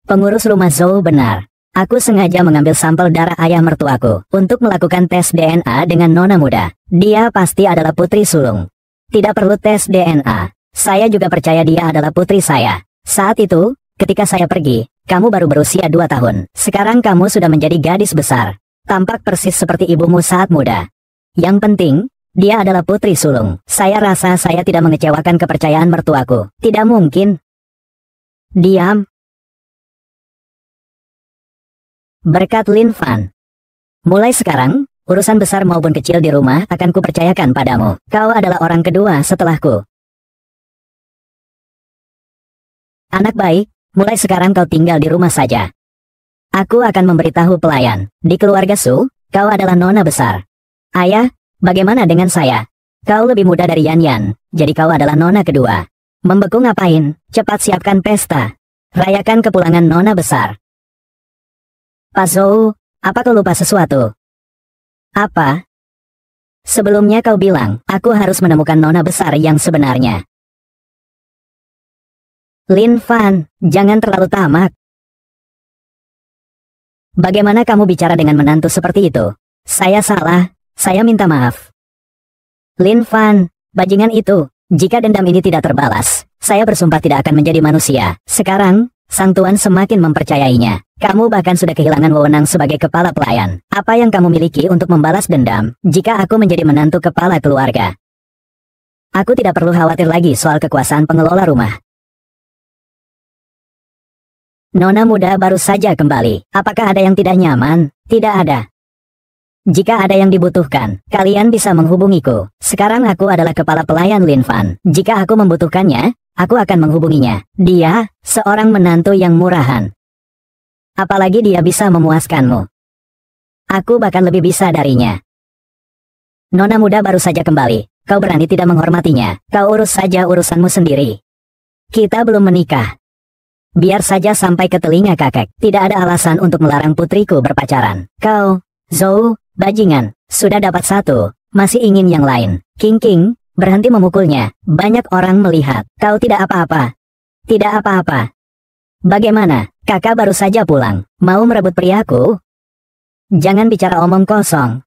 Pengurus rumah Zhou benar. Aku sengaja mengambil sampel darah ayah mertuaku untuk melakukan tes DNA dengan nona muda. Dia pasti adalah putri sulung. Tidak perlu tes DNA. Saya juga percaya dia adalah putri saya. Saat itu, ketika saya pergi, kamu baru berusia 2 tahun. Sekarang kamu sudah menjadi gadis besar. Tampak persis seperti ibumu saat muda. Yang penting, dia adalah putri sulung. Saya rasa saya tidak mengecewakan kepercayaan mertuaku. Tidak mungkin. Diam. Berkat Lin Fan. Mulai sekarang, urusan besar maupun kecil di rumah akan kupercayakan padamu. Kau adalah orang kedua setelahku. Anak baik, mulai sekarang kau tinggal di rumah saja. Aku akan memberitahu pelayan. Di keluarga Su, kau adalah nona besar. Ayah, bagaimana dengan saya? Kau lebih muda dari Yan Yan, jadi kau adalah nona kedua. Membeku ngapain? Cepat siapkan pesta. Rayakan kepulangan nona besar. Pak Zhou, apa kau lupa sesuatu? Apa? Sebelumnya kau bilang, aku harus menemukan nona besar yang sebenarnya. Lin Fan, jangan terlalu tamak. Bagaimana kamu bicara dengan menantu seperti itu? Saya salah, saya minta maaf. Lin Fan, bajingan itu, jika dendam ini tidak terbalas, saya bersumpah tidak akan menjadi manusia. Sekarang, sang tuan semakin mempercayainya. Kamu bahkan sudah kehilangan wewenang sebagai kepala pelayan. Apa yang kamu miliki untuk membalas dendam, jika aku menjadi menantu kepala keluarga? Aku tidak perlu khawatir lagi soal kekuasaan pengelola rumah. Nona muda baru saja kembali. Apakah ada yang tidak nyaman? Tidak ada. Jika ada yang dibutuhkan, kalian bisa menghubungiku. Sekarang aku adalah kepala pelayan Lin Fan. Jika aku membutuhkannya, aku akan menghubunginya. Dia, seorang menantu yang murahan. Apalagi dia bisa memuaskanmu. Aku bahkan lebih bisa darinya. Nona muda baru saja kembali. Kau berani tidak menghormatinya. Kau urus saja urusanmu sendiri. Kita belum menikah. Biar saja sampai ke telinga kakek. Tidak ada alasan untuk melarang putriku berpacaran. Kau, Zhou, bajingan, sudah dapat satu, masih ingin yang lain. King King, berhenti memukulnya. Banyak orang melihat. Kau tidak apa-apa. Tidak apa-apa. Bagaimana? Kakak baru saja pulang. Mau merebut priaku? Jangan bicara omong kosong.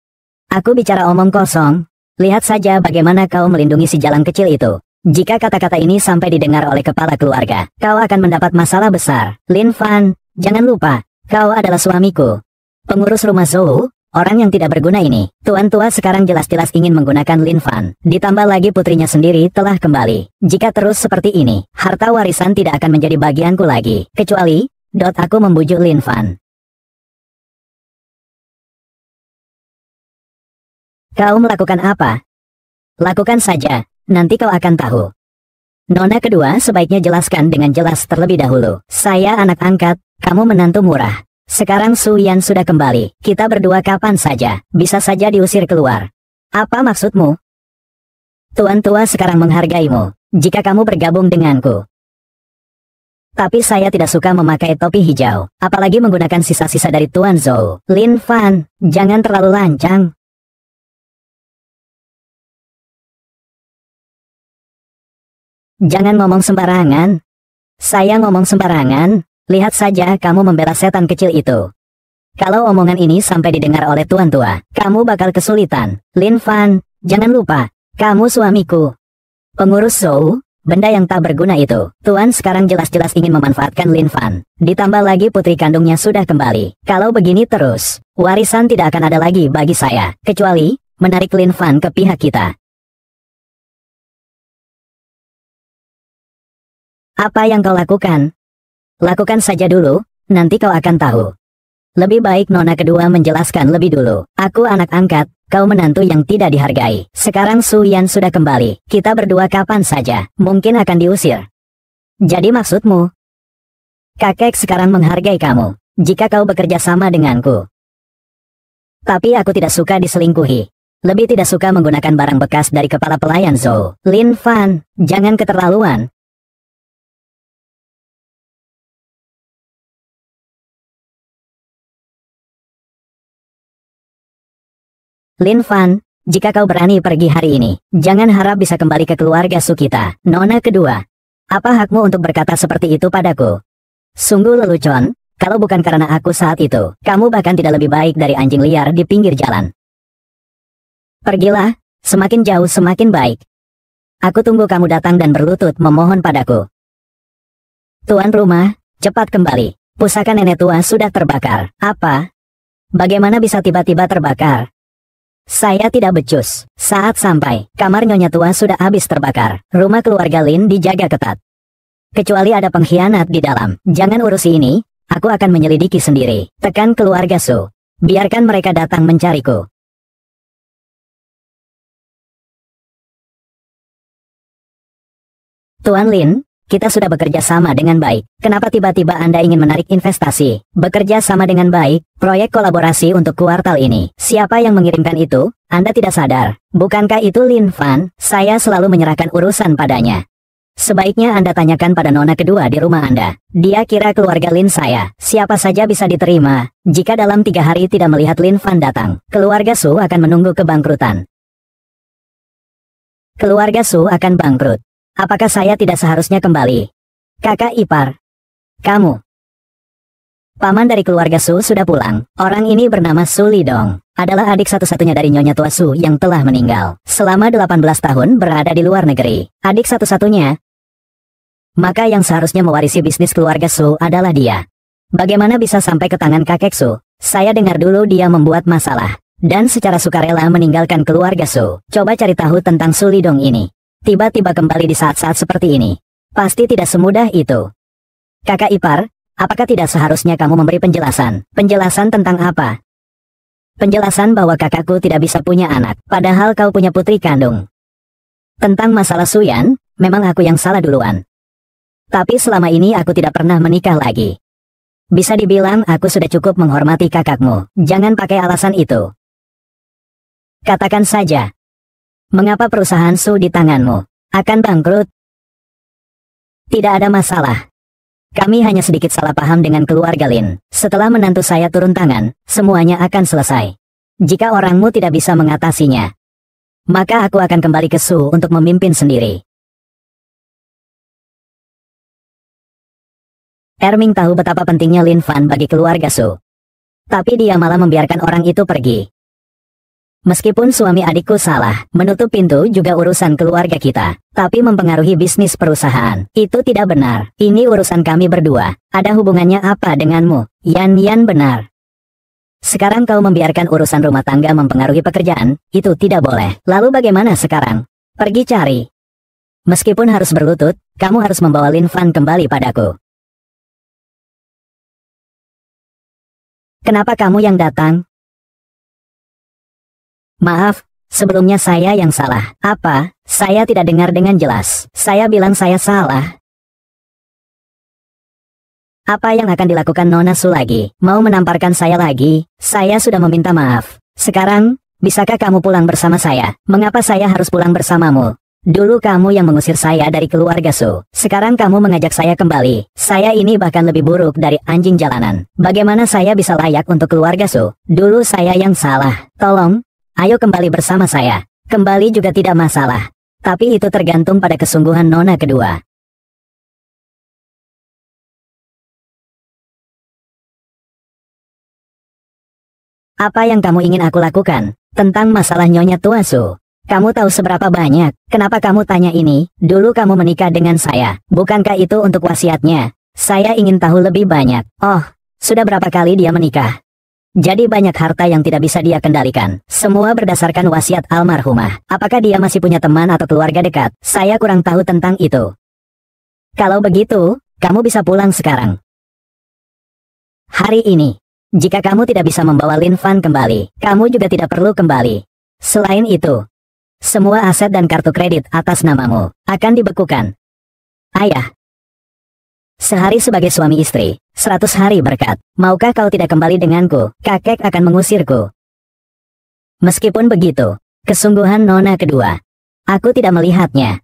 Aku bicara omong kosong. Lihat saja bagaimana kau melindungi si jalan kecil itu. Jika kata-kata ini sampai didengar oleh kepala keluarga, kau akan mendapat masalah besar. Lin Fan, jangan lupa, kau adalah suamiku. Pengurus rumah Zhou, orang yang tidak berguna ini. Tuan tua sekarang jelas-jelas ingin menggunakan Lin Fan. Ditambah lagi putrinya sendiri telah kembali. Jika terus seperti ini, harta warisan tidak akan menjadi bagianku lagi. Kecuali, aku membujuk Lin Fan. Kau melakukan apa? Lakukan saja, nanti kau akan tahu. Nona kedua sebaiknya jelaskan dengan jelas terlebih dahulu. Saya anak angkat, kamu menantu murah. Sekarang Su Yan sudah kembali. Kita berdua kapan saja bisa saja diusir keluar. Apa maksudmu? Tuan tua sekarang menghargaimu jika kamu bergabung denganku. Tapi saya tidak suka memakai topi hijau, apalagi menggunakan sisa-sisa dari Tuan Zhou. Lin Fan, jangan terlalu lancang. Jangan ngomong sembarangan. Saya ngomong sembarangan? Lihat saja kamu membela setan kecil itu. Kalau omongan ini sampai didengar oleh Tuan tua, kamu bakal kesulitan. Lin Fan, jangan lupa, kamu suamiku. Pengurus Zhou, benda yang tak berguna itu. Tuan sekarang jelas-jelas ingin memanfaatkan Lin Fan. Ditambah lagi putri kandungnya sudah kembali. Kalau begini terus, warisan tidak akan ada lagi bagi saya, kecuali menarik Lin Fan ke pihak kita. Apa yang kau lakukan? Lakukan saja dulu, nanti kau akan tahu. Lebih baik nona kedua menjelaskan lebih dulu. Aku anak angkat, kau menantu yang tidak dihargai. Sekarang Su Yan sudah kembali. Kita berdua kapan saja mungkin akan diusir. Jadi maksudmu? Kakek sekarang menghargai kamu jika kau bekerja sama denganku. Tapi aku tidak suka diselingkuhi. Lebih tidak suka menggunakan barang bekas dari kepala pelayan Zhou. Lin Fan, jangan keterlaluan. Lin Fan, jika kau berani pergi hari ini, jangan harap bisa kembali ke keluarga Su kita. Nona kedua, apa hakmu untuk berkata seperti itu padaku? Sungguh lelucon, kalau bukan karena aku saat itu, kamu bahkan tidak lebih baik dari anjing liar di pinggir jalan. Pergilah, semakin jauh semakin baik. Aku tunggu kamu datang dan berlutut memohon padaku. Tuan rumah, cepat kembali. Pusaka nenek tua sudah terbakar. Apa? Bagaimana bisa tiba-tiba terbakar? Saya tidak becus. Saat sampai, kamar nyonya tua sudah habis terbakar. Rumah keluarga Lin dijaga ketat. Kecuali ada pengkhianat di dalam. Jangan urusi ini, aku akan menyelidiki sendiri. Tekan keluarga Su. Biarkan mereka datang mencariku. Tuan Lin, kita sudah bekerja sama dengan baik. Kenapa tiba-tiba Anda ingin menarik investasi? Bekerja sama dengan baik, proyek kolaborasi untuk kuartal ini. Siapa yang mengirimkan itu? Anda tidak sadar. Bukankah itu Lin Fan? Saya selalu menyerahkan urusan padanya. Sebaiknya Anda tanyakan pada nona kedua di rumah Anda. Dia kira keluarga Lin saya. Siapa saja bisa diterima. Jika dalam 3 hari tidak melihat Lin Fan datang, keluarga Su akan menunggu kebangkrutan. Keluarga Su akan bangkrut. Apakah saya tidak seharusnya kembali? Kakak ipar. Kamu. Paman dari keluarga Su sudah pulang. Orang ini bernama Su Lidong. Adalah adik satu-satunya dari Nyonya Tua Su yang telah meninggal. Selama 18 tahun berada di luar negeri. Adik satu-satunya. Maka yang seharusnya mewarisi bisnis keluarga Su adalah dia. Bagaimana bisa sampai ke tangan kakek Su? Saya dengar dulu dia membuat masalah. Dan secara sukarela meninggalkan keluarga Su. Coba cari tahu tentang Su Lidong ini. Tiba-tiba kembali di saat-saat seperti ini. Pasti tidak semudah itu. Kakak ipar, apakah tidak seharusnya kamu memberi penjelasan? Penjelasan tentang apa? Penjelasan bahwa kakakku tidak bisa punya anak, padahal kau punya putri kandung. Tentang masalah Su Yan, memang aku yang salah duluan. Tapi selama ini aku tidak pernah menikah lagi. Bisa dibilang aku sudah cukup menghormati kakakmu. Jangan pakai alasan itu. Katakan saja. Mengapa perusahaan Su di tanganmu akan bangkrut? Tidak ada masalah. Kami hanya sedikit salah paham dengan keluarga Lin. Setelah menantu saya turun tangan, semuanya akan selesai. Jika orangmu tidak bisa mengatasinya, maka aku akan kembali ke Su untuk memimpin sendiri. Erming tahu betapa pentingnya Lin Fan bagi keluarga Su. Tapi dia malah membiarkan orang itu pergi. Meskipun suami adikku salah, menutup pintu juga urusan keluarga kita. Tapi mempengaruhi bisnis perusahaan, itu tidak benar. Ini urusan kami berdua. Ada hubungannya apa denganmu? Yan benar. Sekarang kau membiarkan urusan rumah tangga mempengaruhi pekerjaan, itu tidak boleh. Lalu bagaimana sekarang? Pergi cari. Meskipun harus berlutut, kamu harus membawa Lin Fan kembali padaku. Kenapa kamu yang datang? Maaf, sebelumnya saya yang salah. Apa? Saya tidak dengar dengan jelas. Saya bilang saya salah. Apa yang akan dilakukan Nona Su lagi? Mau menamparkan saya lagi? Saya sudah meminta maaf. Sekarang, bisakah kamu pulang bersama saya? Mengapa saya harus pulang bersamamu? Dulu kamu yang mengusir saya dari keluarga Su. Sekarang kamu mengajak saya kembali. Saya ini bahkan lebih buruk dari anjing jalanan. Bagaimana saya bisa layak untuk keluarga Su? Dulu saya yang salah. Tolong, ayo kembali bersama saya. Kembali juga tidak masalah. Tapi itu tergantung pada kesungguhan Nona kedua. Apa yang kamu ingin aku lakukan? Tentang masalah Nyonya Tua Su. Kamu tahu seberapa banyak? Kenapa kamu tanya ini? Dulu kamu menikah dengan saya. Bukankah itu untuk wasiatnya? Saya ingin tahu lebih banyak. Oh, sudah berapa kali dia menikah? Jadi banyak harta yang tidak bisa dia kendalikan. Semua berdasarkan wasiat almarhumah. Apakah dia masih punya teman atau keluarga dekat? Saya kurang tahu tentang itu. Kalau begitu, kamu bisa pulang sekarang. Hari ini. Jika kamu tidak bisa membawa Lin Fan kembali, kamu juga tidak perlu kembali. Selain itu, semua aset dan kartu kredit atas namamu akan dibekukan. Ayah. Sehari sebagai suami istri, 100 hari berkat. Maukah kau tidak kembali denganku? Kakek akan mengusirku. Meskipun begitu, kesungguhan Nona kedua. Aku tidak melihatnya.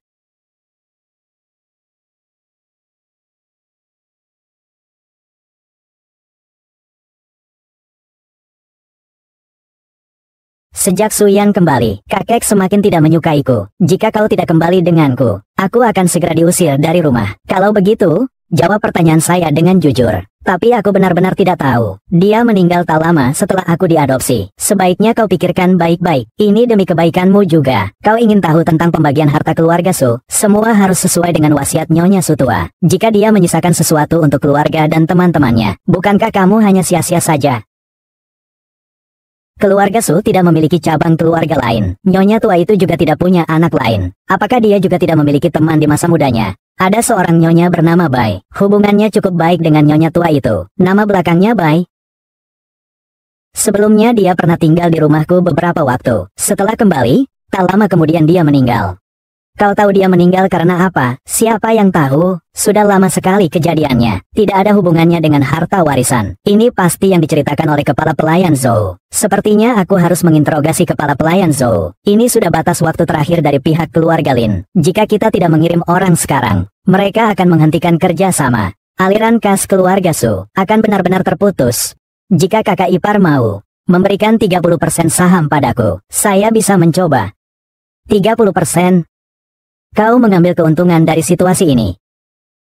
Sejak Suyan kembali, kakek semakin tidak menyukaiku. Jika kau tidak kembali denganku, aku akan segera diusir dari rumah. Kalau begitu, jawab pertanyaan saya dengan jujur. Tapi aku benar-benar tidak tahu. Dia meninggal tak lama setelah aku diadopsi. Sebaiknya kau pikirkan baik-baik. Ini demi kebaikanmu juga. Kau ingin tahu tentang pembagian harta keluarga Su? Semua harus sesuai dengan wasiat Nyonya Su tua. Jika dia menyisakan sesuatu untuk keluarga dan teman-temannya, bukankah kamu hanya sia-sia saja? Keluarga Su tidak memiliki cabang keluarga lain. Nyonya tua itu juga tidak punya anak lain. Apakah dia juga tidak memiliki teman di masa mudanya? Ada seorang nyonya bernama Bai. Hubungannya cukup baik dengan nyonya tua itu. Nama belakangnya Bai. Sebelumnya dia pernah tinggal di rumahku beberapa waktu. Setelah kembali, tak lama kemudian dia meninggal. Kau tahu dia meninggal karena apa? Siapa yang tahu? Sudah lama sekali kejadiannya. Tidak ada hubungannya dengan harta warisan. Ini pasti yang diceritakan oleh kepala pelayan Zou. Sepertinya aku harus menginterogasi kepala pelayan Zou. Ini sudah batas waktu terakhir dari pihak keluarga Lin. Jika kita tidak mengirim orang sekarang, mereka akan menghentikan kerja sama. Aliran kas keluarga Su akan benar-benar terputus. Jika kakak ipar mau memberikan 30% saham padaku, saya bisa mencoba. 30%? Kau mengambil keuntungan dari situasi ini.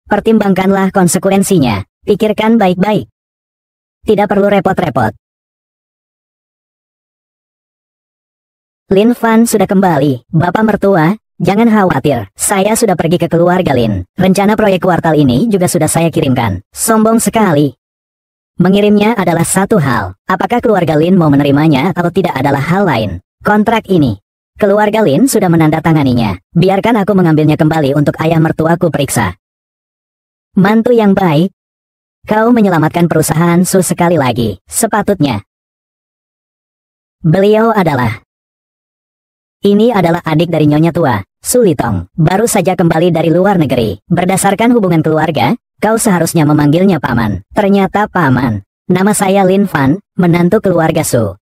Pertimbangkanlah konsekuensinya. Pikirkan baik-baik. Tidak perlu repot-repot. Lin Fan sudah kembali. Bapak mertua, jangan khawatir. Saya sudah pergi ke keluarga Lin. Rencana proyek kuartal ini juga sudah saya kirimkan. Sombong sekali. Mengirimnya adalah satu hal. Apakah keluarga Lin mau menerimanya atau tidak adalah hal lain. Kontrak ini. Keluarga Lin sudah menandatanganinya. Biarkan aku mengambilnya kembali untuk ayah mertuaku periksa. Mantu yang baik. Kau menyelamatkan perusahaan Su sekali lagi. Sepatutnya. Beliau adalah. Ini adalah adik dari Nyonya Tua, Su Litong. Baru saja kembali dari luar negeri. Berdasarkan hubungan keluarga, kau seharusnya memanggilnya Paman. Ternyata Paman. Nama saya Lin Fan, menantu keluarga Su.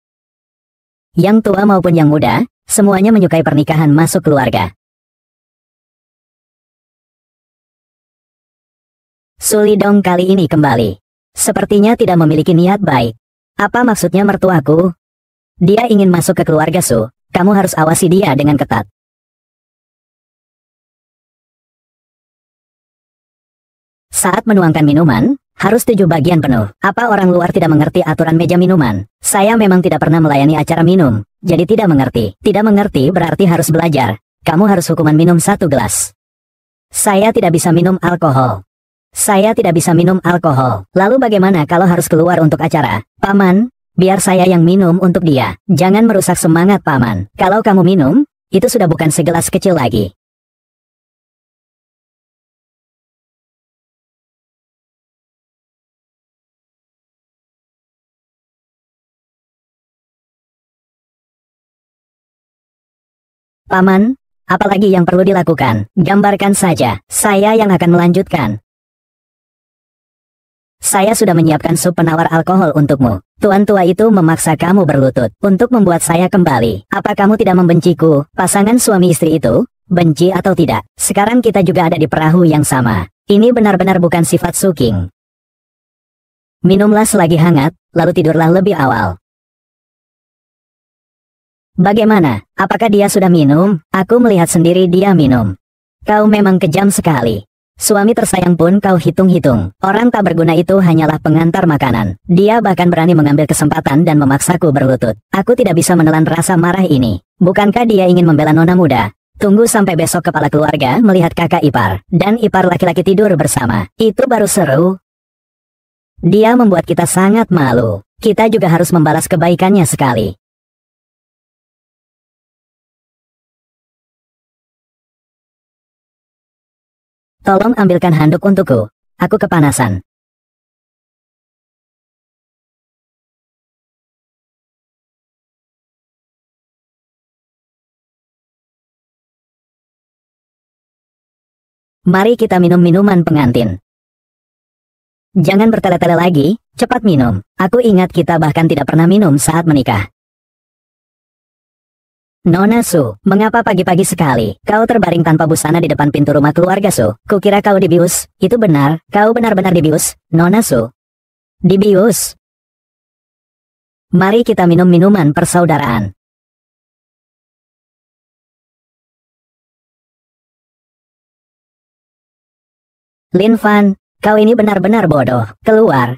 Yang tua maupun yang muda, semuanya menyukai pernikahan masuk keluarga. Su Lidong kali ini kembali. Sepertinya tidak memiliki niat baik. Apa maksudnya mertuaku? Dia ingin masuk ke keluarga Su. Kamu harus awasi dia dengan ketat. Saat menuangkan minuman, harus 7 bagian penuh. Apa orang luar tidak mengerti aturan meja minuman? Saya memang tidak pernah melayani acara minum, jadi tidak mengerti. Tidak mengerti berarti harus belajar. Kamu harus hukuman minum 1 gelas. Saya tidak bisa minum alkohol. Saya tidak bisa minum alkohol. Lalu bagaimana kalau harus keluar untuk acara? Paman, biar saya yang minum untuk dia. Jangan merusak semangat Paman. Kalau kamu minum, itu sudah bukan segelas kecil lagi. Paman, apalagi yang perlu dilakukan? Gambarkan saja, saya yang akan melanjutkan. Saya sudah menyiapkan sup penawar alkohol untukmu. Tuan tua itu memaksa kamu berlutut untuk membuat saya kembali. Apa kamu tidak membenciku, pasangan suami istri itu? Benci atau tidak, sekarang kita juga ada di perahu yang sama. Ini benar-benar bukan sifat Suking. Minumlah selagi hangat, lalu tidurlah lebih awal. Bagaimana? Apakah dia sudah minum? Aku melihat sendiri dia minum. Kau memang kejam sekali. Suami tersayang pun kau hitung-hitung. Orang tak berguna itu hanyalah pengantar makanan. Dia bahkan berani mengambil kesempatan dan memaksaku berlutut. Aku tidak bisa menelan rasa marah ini. Bukankah dia ingin membela nona muda? Tunggu sampai besok kepala keluarga melihat kakak ipar dan ipar laki-laki tidur bersama. Itu baru seru. Dia membuat kita sangat malu. Kita juga harus membalas kebaikannya sekali. Tolong ambilkan handuk untukku. Aku kepanasan. Mari kita minum minuman pengantin. Jangan bertele-tele lagi, cepat minum. Aku ingat kita bahkan tidak pernah minum saat menikah. Nona Su, mengapa pagi-pagi sekali kau terbaring tanpa busana di depan pintu rumah keluarga Su? Kukira kau dibius. Itu benar, kau benar-benar dibius, Nona Su. Dibius. Mari kita minum minuman persaudaraan. Lin Fan, kau ini benar-benar bodoh. Keluar.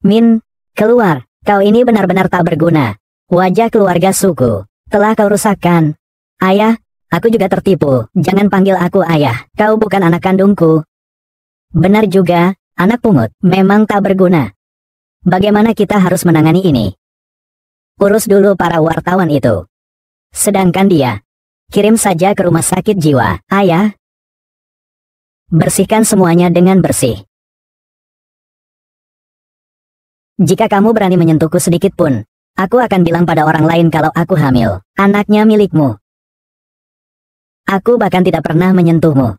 Min, keluar. Kau ini benar-benar tak berguna. Wajah keluarga suku telah kau rusakkan. Ayah, aku juga tertipu. Jangan panggil aku ayah. Kau bukan anak kandungku. Benar juga, anak pungut. Memang tak berguna. Bagaimana kita harus menangani ini? Urus dulu para wartawan itu. Sedangkan dia, kirim saja ke rumah sakit jiwa. Ayah, bersihkan semuanya dengan bersih. Jika kamu berani menyentuhku sedikit pun, aku akan bilang pada orang lain kalau aku hamil. Anaknya milikmu. Aku bahkan tidak pernah menyentuhmu.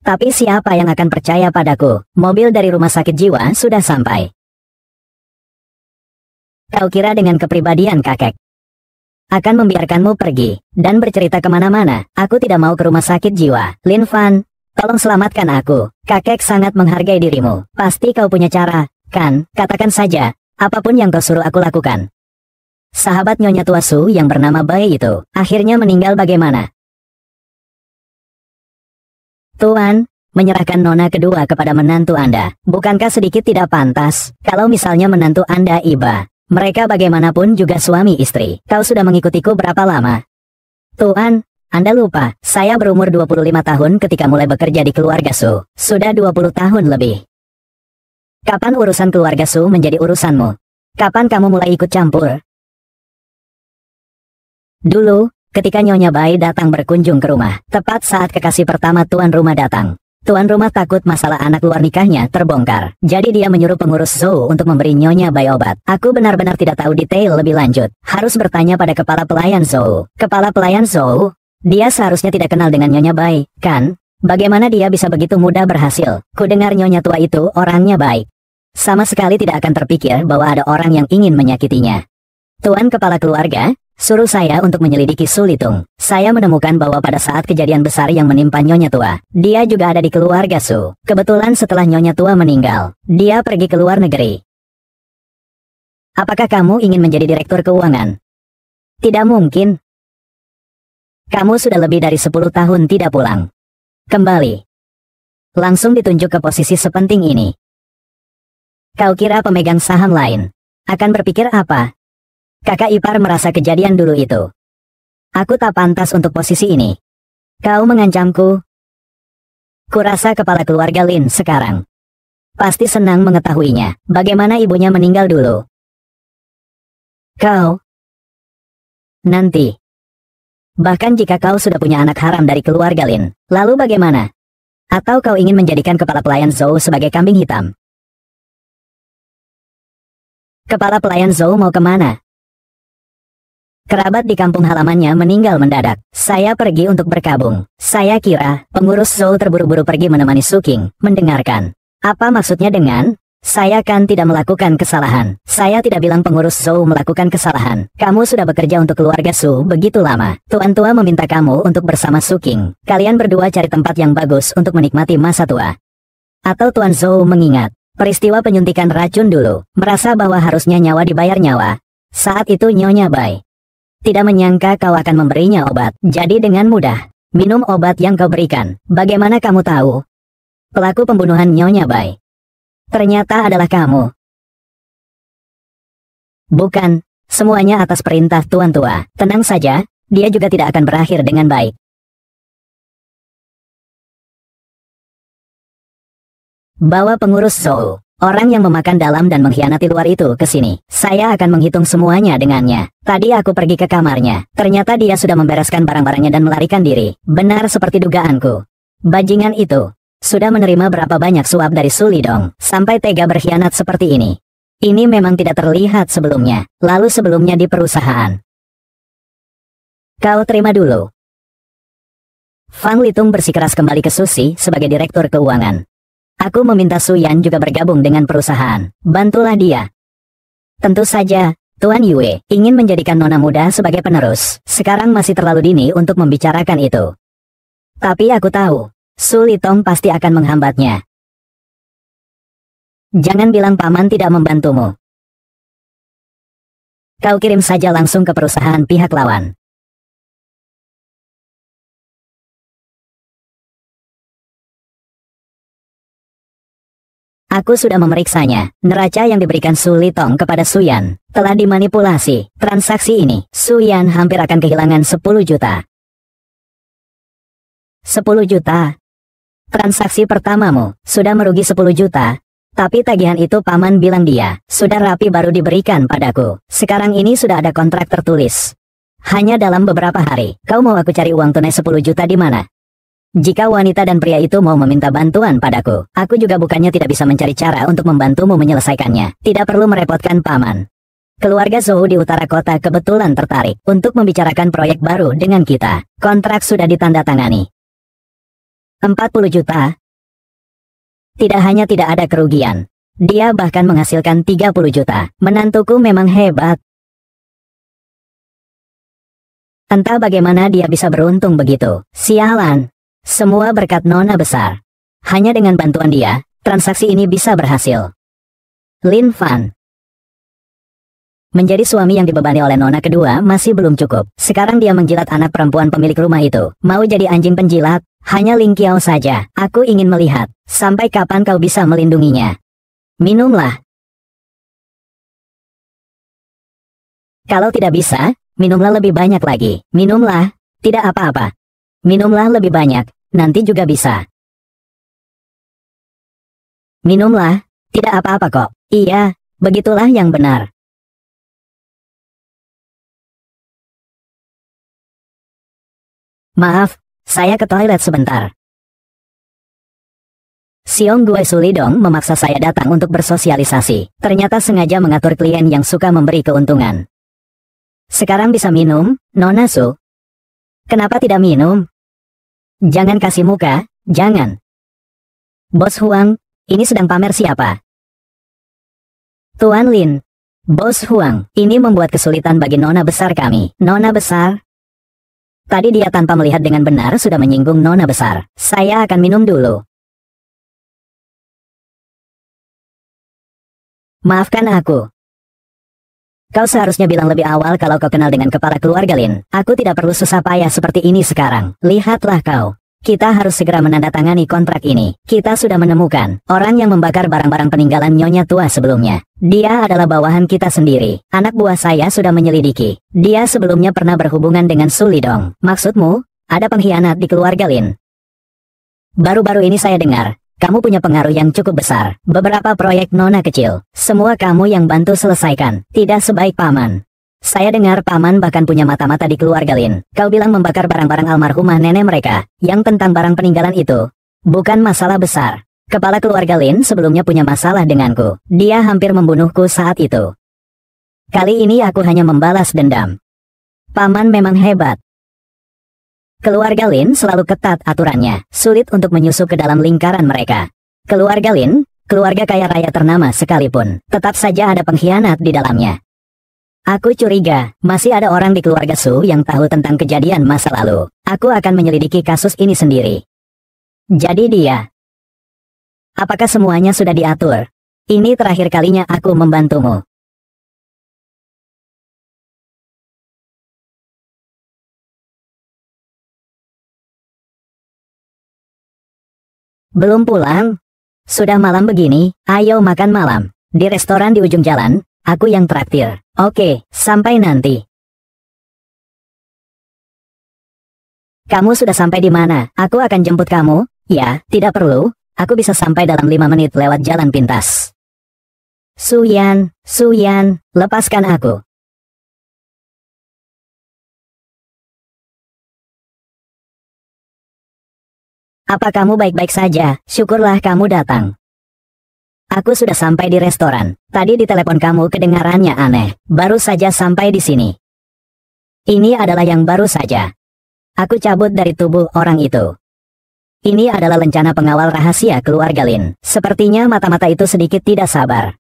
Tapi siapa yang akan percaya padaku? Mobil dari rumah sakit jiwa sudah sampai. Kau kira dengan kepribadian kakek akan membiarkanmu pergi dan bercerita kemana-mana? Aku tidak mau ke rumah sakit jiwa. Lin Fan, tolong selamatkan aku. Kakek sangat menghargai dirimu. Pasti kau punya cara, kan? Katakan saja, apapun yang kau suruh aku lakukan. Sahabat Nyonya Tua Su yang bernama Bai itu akhirnya meninggal bagaimana? Tuan, menyerahkan nona kedua kepada menantu Anda. Bukankah sedikit tidak pantas kalau misalnya menantu Anda iba? Mereka bagaimanapun juga suami istri. Kau sudah mengikutiku berapa lama? Tuan, Anda lupa, saya berumur 25 tahun ketika mulai bekerja di keluarga Su. Sudah 20 tahun lebih. Kapan urusan keluarga Su menjadi urusanmu? Kapan kamu mulai ikut campur? Dulu, ketika Nyonya Bai datang berkunjung ke rumah, tepat saat kekasih pertama tuan rumah datang. Tuan rumah takut masalah anak luar nikahnya terbongkar. Jadi dia menyuruh pengurus Zhou untuk memberi Nyonya Bai obat. Aku benar-benar tidak tahu detail lebih lanjut. Harus bertanya pada kepala pelayan Zhou. Kepala pelayan Zhou? Dia seharusnya tidak kenal dengan Nyonya Bai, kan? Bagaimana dia bisa begitu mudah berhasil? Kudengar Nyonya tua itu orangnya baik. Sama sekali tidak akan terpikir bahwa ada orang yang ingin menyakitinya. Tuan kepala keluarga, suruh saya untuk menyelidiki Sulitung. Saya menemukan bahwa pada saat kejadian besar yang menimpa Nyonya Tua, dia juga ada di keluarga Su. Kebetulan setelah Nyonya Tua meninggal, dia pergi ke luar negeri. Apakah kamu ingin menjadi direktur keuangan? Tidak mungkin. Kamu sudah lebih dari 10 tahun tidak pulang. Kembali. Langsung ditunjuk ke posisi sepenting ini. Kau kira pemegang saham lain akan berpikir apa? Kakak ipar merasa kejadian dulu itu. Aku tak pantas untuk posisi ini. Kau mengancamku. Kurasa kepala keluarga Lin sekarang pasti senang mengetahuinya. Bagaimana ibunya meninggal dulu. Kau nanti. Bahkan jika kau sudah punya anak haram dari keluarga Lin, lalu bagaimana? Atau kau ingin menjadikan kepala pelayan Zhou sebagai kambing hitam? Kepala pelayan Zhou mau kemana? Kerabat di kampung halamannya meninggal mendadak. Saya pergi untuk berkabung. Saya kira pengurus Zhou terburu-buru pergi menemani Suking, mendengarkan Apa maksudnya dengan, saya kan tidak melakukan kesalahan. Saya tidak bilang pengurus Zhou melakukan kesalahan. Kamu sudah bekerja untuk keluarga Su begitu lama. Tuan tua meminta kamu untuk bersama Su King. Kalian berdua cari tempat yang bagus untuk menikmati masa tua. Atau Tuan Zhou mengingat peristiwa penyuntikan racun dulu, merasa bahwa harusnya nyawa dibayar nyawa. Saat itu Nyonya Bai tidak menyangka kau akan memberinya obat. Jadi dengan mudah minum obat yang kau berikan. Bagaimana kamu tahu pelaku pembunuhan Nyonya Bai ternyata adalah kamu? Bukan, semuanya atas perintah Tuan Tua. Tenang saja, dia juga tidak akan berakhir dengan baik. Bawa pengurus Zhou, orang yang memakan dalam dan mengkhianati luar itu ke sini. Saya akan menghitung semuanya dengannya. Tadi aku pergi ke kamarnya. Ternyata dia sudah membereskan barang-barangnya dan melarikan diri. Benar seperti dugaanku. Bajingan itu sudah menerima berapa banyak suap dari Su Lidong, sampai tega berkhianat seperti ini. Ini memang tidak terlihat sebelumnya, lalu sebelumnya di perusahaan. Kau terima dulu. Fang Litung bersikeras kembali ke Susi sebagai direktur keuangan. Aku meminta Su Yan juga bergabung dengan perusahaan. Bantulah dia. Tentu saja, Tuan Yue ingin menjadikan nona muda sebagai penerus. Sekarang masih terlalu dini untuk membicarakan itu. Tapi aku tahu Su Litong pasti akan menghambatnya. Jangan bilang paman tidak membantumu. Kau kirim saja langsung ke perusahaan pihak lawan. Aku sudah memeriksanya. Neraca yang diberikan Su Litong kepada Su Yan telah dimanipulasi. Transaksi ini, Su Yan hampir akan kehilangan 10 juta. 10 juta? Transaksi pertamamu sudah merugi 10 juta, tapi tagihan itu paman bilang dia sudah rapi baru diberikan padaku. Sekarang ini sudah ada kontrak tertulis. Hanya dalam beberapa hari, kau mau aku cari uang tunai 10 juta di mana? Jika wanita dan pria itu mau meminta bantuan padaku, aku juga bukannya tidak bisa mencari cara untuk membantumu menyelesaikannya. Tidak perlu merepotkan paman. Keluarga Zhou di utara kota kebetulan tertarik untuk membicarakan proyek baru dengan kita. Kontrak sudah ditandatangani. 40 juta. Tidak hanya tidak ada kerugian, dia bahkan menghasilkan 30 juta. Menantuku memang hebat. Entah bagaimana dia bisa beruntung begitu. Sialan. Semua berkat nona besar. Hanya dengan bantuan dia, transaksi ini bisa berhasil. Lin Fan. Menjadi suami yang dibebani oleh nona kedua masih belum cukup. Sekarang dia menjilat anak perempuan pemilik rumah itu. Mau jadi anjing penjilat? Hanya Ling Qiao saja. Aku ingin melihat sampai kapan kau bisa melindunginya. Minumlah. Kalau tidak bisa, minumlah lebih banyak lagi. Minumlah. Tidak apa-apa. Minumlah lebih banyak. Nanti juga bisa. Minumlah. Tidak apa-apa kok. Iya, begitulah yang benar. Maaf, saya ke toilet sebentar. Siong Gue Su Lidong memaksa saya datang untuk bersosialisasi. Ternyata sengaja mengatur klien yang suka memberi keuntungan. Sekarang bisa minum, Nona Su? Kenapa tidak minum? Jangan kasih muka, jangan. Bos Huang, ini sedang pamer siapa? Tuan Lin. Bos Huang, ini membuat kesulitan bagi nona besar kami. Nona besar? Tadi dia tanpa melihat dengan benar sudah menyinggung nona besar. Saya akan minum dulu. Maafkan aku. Kau seharusnya bilang lebih awal kalau kau kenal dengan kepala keluarga Lin. Aku tidak perlu susah payah seperti ini sekarang. Lihatlah kau. Kita harus segera menandatangani kontrak ini. Kita sudah menemukan orang yang membakar barang-barang peninggalan nyonya tua sebelumnya. Dia adalah bawahan kita sendiri. Anak buah saya sudah menyelidiki. Dia sebelumnya pernah berhubungan dengan Su Lidong. Maksudmu, ada pengkhianat di keluarga Lin? Baru-baru ini saya dengar, kamu punya pengaruh yang cukup besar. Beberapa proyek nona kecil, semua kamu yang bantu selesaikan. Tidak sebaik paman. Saya dengar paman bahkan punya mata-mata di keluarga Lin. Kau bilang membakar barang-barang almarhumah nenek mereka. Yang tentang barang peninggalan itu bukan masalah besar. Kepala keluarga Lin sebelumnya punya masalah denganku. Dia hampir membunuhku saat itu. Kali ini aku hanya membalas dendam. Paman memang hebat. Keluarga Lin selalu ketat aturannya. Sulit untuk menyusup ke dalam lingkaran mereka. Keluarga Lin, keluarga kaya raya ternama sekalipun, tetap saja ada pengkhianat di dalamnya. Aku curiga, masih ada orang di keluarga Su yang tahu tentang kejadian masa lalu. Aku akan menyelidiki kasus ini sendiri. Jadi dia. Apakah semuanya sudah diatur? Ini terakhir kalinya aku membantumu. Belum pulang? Sudah malam begini, ayo makan malam. Di restoran di ujung jalan, aku yang traktir. Oke, sampai nanti. Kamu sudah sampai di mana? Aku akan jemput kamu. Ya, tidak perlu. Aku bisa sampai dalam 5 menit lewat jalan pintas. Suyan, lepaskan aku. Apa kamu baik-baik saja? Syukurlah kamu datang. Aku sudah sampai di restoran. Tadi di telepon kamu kedengarannya aneh. Baru saja sampai di sini. Ini adalah yang baru saja. Aku cabut dari tubuh orang itu. Ini adalah lencana pengawal rahasia keluarga Lin. Sepertinya mata-mata itu sedikit tidak sabar.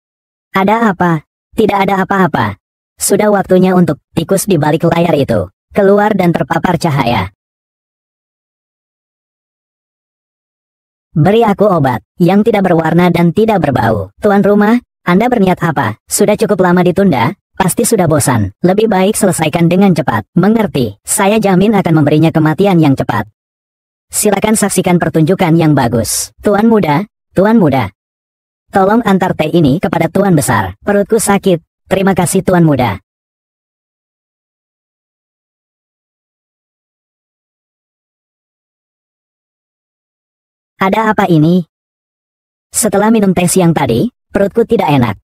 Ada apa? Tidak ada apa-apa. Sudah waktunya untuk tikus di balik layar itu keluar dan terpapar cahaya. Beri aku obat yang tidak berwarna dan tidak berbau. Tuan rumah, Anda berniat apa? Sudah cukup lama ditunda, pasti sudah bosan. Lebih baik selesaikan dengan cepat. Mengerti? Saya jamin akan memberinya kematian yang cepat. Silakan saksikan pertunjukan yang bagus. Tuan muda, tolong antar teh ini kepada Tuan besar. Perutku sakit. Terima kasih Tuan muda. Ada apa ini? Setelah minum teh siang tadi, perutku tidak enak.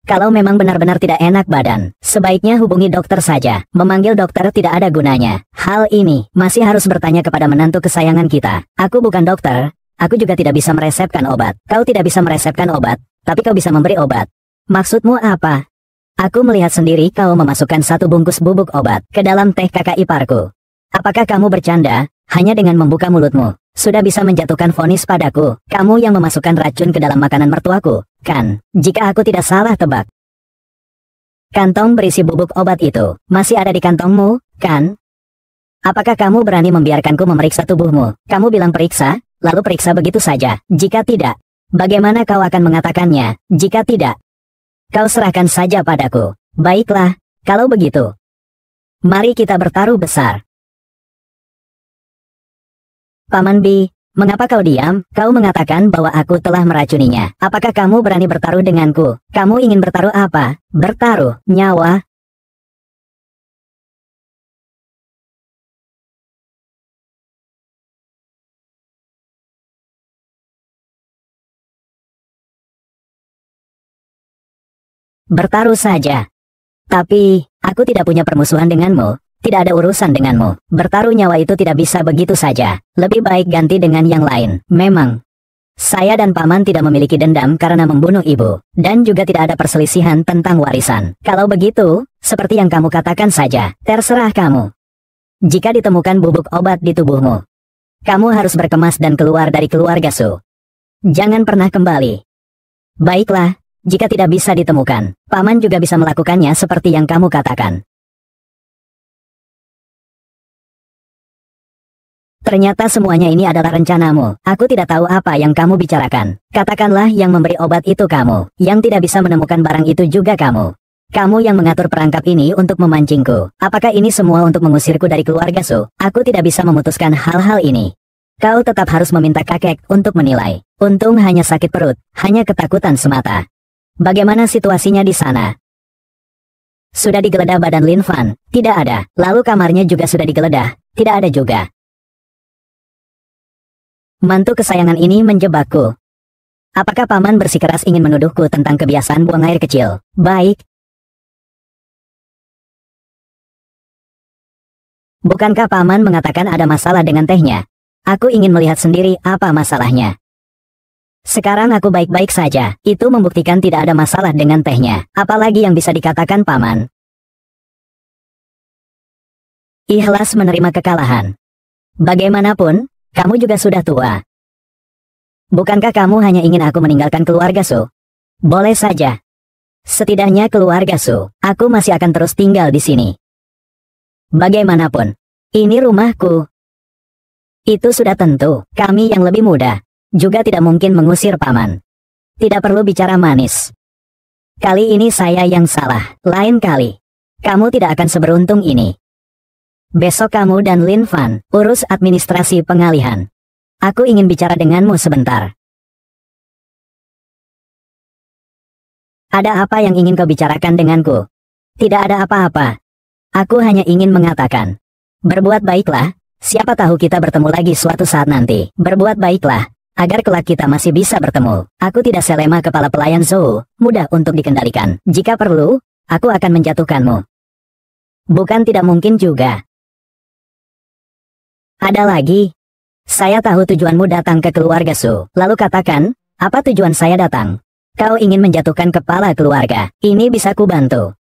Kalau memang benar-benar tidak enak badan, sebaiknya hubungi dokter saja. Memanggil dokter tidak ada gunanya. Hal ini masih harus bertanya kepada menantu kesayangan kita. Aku bukan dokter, aku juga tidak bisa meresepkan obat. Kau tidak bisa meresepkan obat, tapi kau bisa memberi obat. Maksudmu apa? Aku melihat sendiri kau memasukkan 1 bungkus bubuk obat ke dalam teh kakak iparku. Apakah kamu bercanda? Hanya dengan membuka mulutmu, sudah bisa menjatuhkan vonis padaku. Kamu yang memasukkan racun ke dalam makanan mertuaku, kan? Jika aku tidak salah tebak. Kantong berisi bubuk obat itu, masih ada di kantongmu, kan? Apakah kamu berani membiarkanku memeriksa tubuhmu? Kamu bilang periksa, lalu periksa begitu saja. Jika tidak, bagaimana kau akan mengatakannya? Jika tidak, kau serahkan saja padaku. Baiklah, kalau begitu. Mari kita bertaruh besar. Paman Bi, mengapa kau diam? Kau mengatakan bahwa aku telah meracuninya. Apakah kamu berani bertaruh denganku? Kamu ingin bertaruh apa? Bertaruh nyawa? Bertaruh saja. Tapi, aku tidak punya permusuhan denganmu. Tidak ada urusan denganmu. Bertaruh nyawa itu tidak bisa begitu saja. Lebih baik ganti dengan yang lain. Memang, saya dan Paman tidak memiliki dendam karena membunuh ibu. Dan juga tidak ada perselisihan tentang warisan. Kalau begitu, seperti yang kamu katakan saja. Terserah kamu. Jika ditemukan bubuk obat di tubuhmu, kamu harus berkemas dan keluar dari keluarga Su. Jangan pernah kembali. Baiklah, jika tidak bisa ditemukan, Paman juga bisa melakukannya seperti yang kamu katakan. Ternyata semuanya ini adalah rencanamu. Aku tidak tahu apa yang kamu bicarakan. Katakanlah yang memberi obat itu kamu. Yang tidak bisa menemukan barang itu juga kamu. Kamu yang mengatur perangkap ini untuk memancingku. Apakah ini semua untuk mengusirku dari keluarga Su? Aku tidak bisa memutuskan hal-hal ini. Kau tetap harus meminta kakek untuk menilai. Untung hanya sakit perut, hanya ketakutan semata. Bagaimana situasinya di sana? Sudah digeledah badan Lin Fan? Tidak ada. Lalu kamarnya juga sudah digeledah? Tidak ada juga. Mantu kesayangan ini menjebakku. Apakah Paman bersikeras ingin menuduhku tentang kebiasaan buang air kecil? Baik. Bukankah Paman mengatakan ada masalah dengan tehnya? Aku ingin melihat sendiri apa masalahnya. Sekarang aku baik-baik saja. Itu membuktikan tidak ada masalah dengan tehnya. Apalagi yang bisa dikatakan Paman? Ikhlas menerima kekalahan. Bagaimanapun, kamu juga sudah tua. Bukankah kamu hanya ingin aku meninggalkan keluarga Su? Boleh saja. Setidaknya keluarga Su, aku masih akan terus tinggal di sini. Bagaimanapun, ini rumahku. Itu sudah tentu, kami yang lebih muda juga tidak mungkin mengusir paman. Tidak perlu bicara manis. Kali ini saya yang salah, lain kali kamu tidak akan seberuntung ini. Besok kamu dan Lin Fan urus administrasi pengalihan. Aku ingin bicara denganmu sebentar. Ada apa yang ingin kau bicarakan denganku? Tidak ada apa-apa. Aku hanya ingin mengatakan, berbuat baiklah, siapa tahu kita bertemu lagi suatu saat nanti. Berbuat baiklah, agar kelak kita masih bisa bertemu. Aku tidak selema kepala pelayan Zou, mudah untuk dikendalikan. Jika perlu, aku akan menjatuhkanmu. Bukan tidak mungkin juga. Ada lagi. Saya tahu tujuanmu datang ke keluarga Su. Lalu katakan, apa tujuan saya datang? Kau ingin menjatuhkan kepala keluarga. Ini bisa kubantu.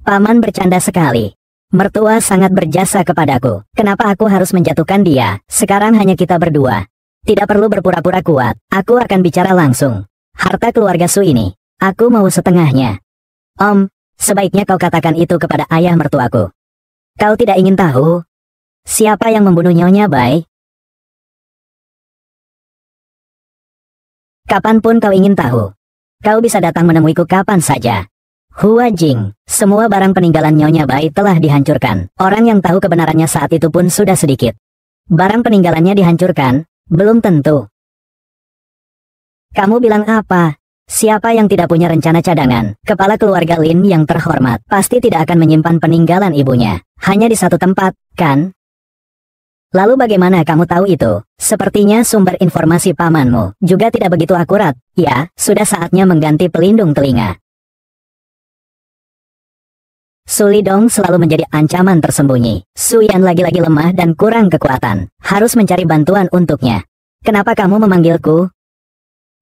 Paman bercanda sekali. Mertua sangat berjasa kepadaku. Kenapa aku harus menjatuhkan dia? Sekarang hanya kita berdua. Tidak perlu berpura-pura kuat. Aku akan bicara langsung. Harta keluarga Su ini, aku mau setengahnya. Om, sebaiknya kau katakan itu kepada ayah mertuaku. Kau tidak ingin tahu siapa yang membunuh Nyonya Bai? Kapanpun kau ingin tahu, kau bisa datang menemuiku kapan saja. Hua Jing, semua barang peninggalan Nyonya Bai telah dihancurkan. Orang yang tahu kebenarannya saat itu pun sudah sedikit. Barang peninggalannya dihancurkan, belum tentu. Kamu bilang apa? Siapa yang tidak punya rencana cadangan? Kepala keluarga Lin yang terhormat pasti tidak akan menyimpan peninggalan ibunya hanya di satu tempat, kan? Lalu bagaimana kamu tahu itu? Sepertinya sumber informasi pamanmu juga tidak begitu akurat. Ya, sudah saatnya mengganti pelindung telinga. Su Lidong selalu menjadi ancaman tersembunyi. Su Yan lagi-lagi lemah dan kurang kekuatan. Harus mencari bantuan untuknya. Kenapa kamu memanggilku?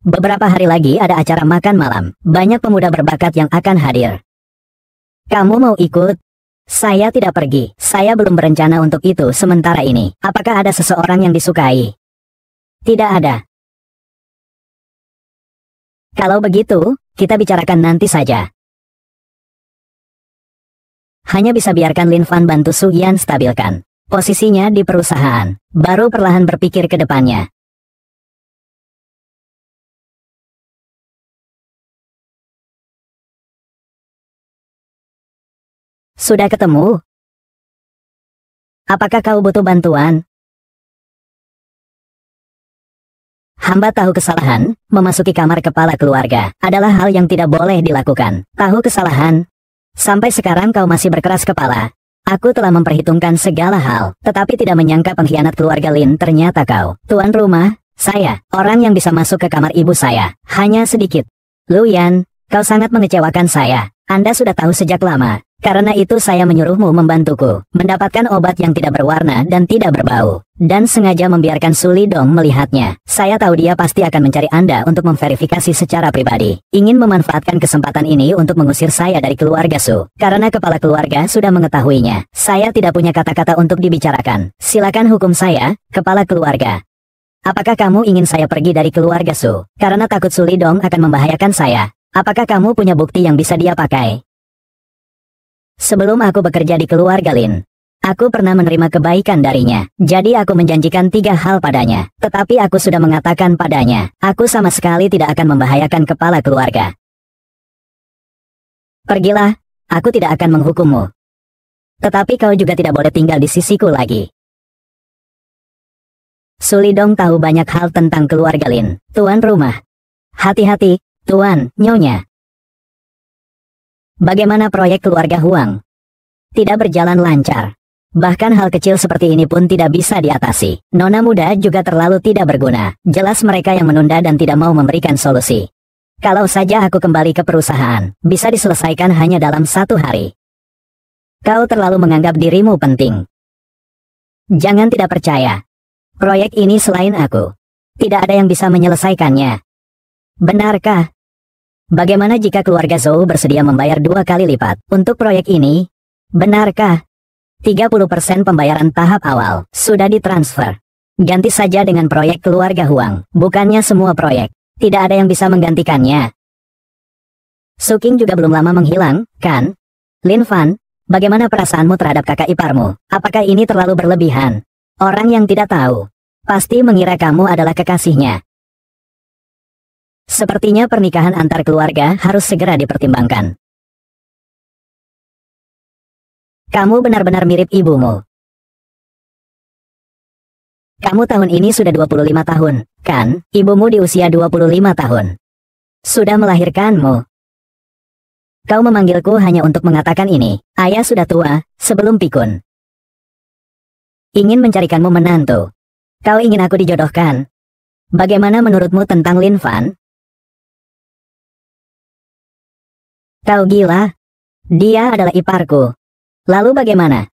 Beberapa hari lagi ada acara makan malam. Banyak pemuda berbakat yang akan hadir. Kamu mau ikut? Saya tidak pergi. Saya belum berencana untuk itu sementara ini. Apakah ada seseorang yang disukai? Tidak ada. Kalau begitu, kita bicarakan nanti saja. Hanya bisa biarkan Lin Fan bantu Su Yan stabilkan posisinya di perusahaan, baru perlahan berpikir ke depannya. Sudah ketemu? Apakah kau butuh bantuan? Hamba tahu kesalahan, memasuki kamar kepala keluarga adalah hal yang tidak boleh dilakukan. Tahu kesalahan? Sampai sekarang kau masih berkeras kepala. Aku telah memperhitungkan segala hal, tetapi tidak menyangka pengkhianat keluarga Lin ternyata kau. Tuan rumah, saya, orang yang bisa masuk ke kamar ibu saya, hanya sedikit. Lu Yan, kau sangat mengecewakan saya. Anda sudah tahu sejak lama. Karena itu saya menyuruhmu membantuku mendapatkan obat yang tidak berwarna dan tidak berbau. Dan sengaja membiarkan Su Lidong melihatnya. Saya tahu dia pasti akan mencari Anda untuk memverifikasi secara pribadi. Ingin memanfaatkan kesempatan ini untuk mengusir saya dari keluarga Su. Karena kepala keluarga sudah mengetahuinya. Saya tidak punya kata-kata untuk dibicarakan. Silakan hukum saya, kepala keluarga. Apakah kamu ingin saya pergi dari keluarga Su? Karena takut Su Lidong akan membahayakan saya. Apakah kamu punya bukti yang bisa dia pakai? Sebelum aku bekerja di keluarga Lin, aku pernah menerima kebaikan darinya. Jadi aku menjanjikan 3 hal padanya. Tetapi aku sudah mengatakan padanya, aku sama sekali tidak akan membahayakan kepala keluarga. Pergilah, aku tidak akan menghukummu. Tetapi kau juga tidak boleh tinggal di sisiku lagi. Su Lidong tahu banyak hal tentang keluarga Lin. Tuan rumah. Hati-hati, Tuan, Nyonya. Bagaimana proyek keluarga Huang? Tidak berjalan lancar. Bahkan hal kecil seperti ini pun tidak bisa diatasi. Nona muda juga terlalu tidak berguna. Jelas mereka yang menunda dan tidak mau memberikan solusi. Kalau saja aku kembali ke perusahaan, bisa diselesaikan hanya dalam 1 hari. Kau terlalu menganggap dirimu penting. Jangan tidak percaya. Proyek ini selain aku, tidak ada yang bisa menyelesaikannya. Benarkah? Bagaimana jika keluarga Zhou bersedia membayar 2 kali lipat untuk proyek ini? Benarkah? 30% pembayaran tahap awal sudah ditransfer. Ganti saja dengan proyek keluarga Huang. Bukannya semua proyek. Tidak ada yang bisa menggantikannya. Su King juga belum lama menghilang, kan? Lin Fan, bagaimana perasaanmu terhadap kakak iparmu? Apakah ini terlalu berlebihan? Orang yang tidak tahu pasti mengira kamu adalah kekasihnya. Sepertinya pernikahan antar keluarga harus segera dipertimbangkan. Kamu benar-benar mirip ibumu. Kamu tahun ini sudah 25 tahun, kan? Ibumu di usia 25 tahun. Sudah melahirkanmu. Kau memanggilku hanya untuk mengatakan ini. Ayah sudah tua, sebelum pikun. Ingin mencarikanmu menantu. Kau ingin aku dijodohkan. Bagaimana menurutmu tentang Lin Fan? Kau gila? Dia adalah iparku. Lalu bagaimana?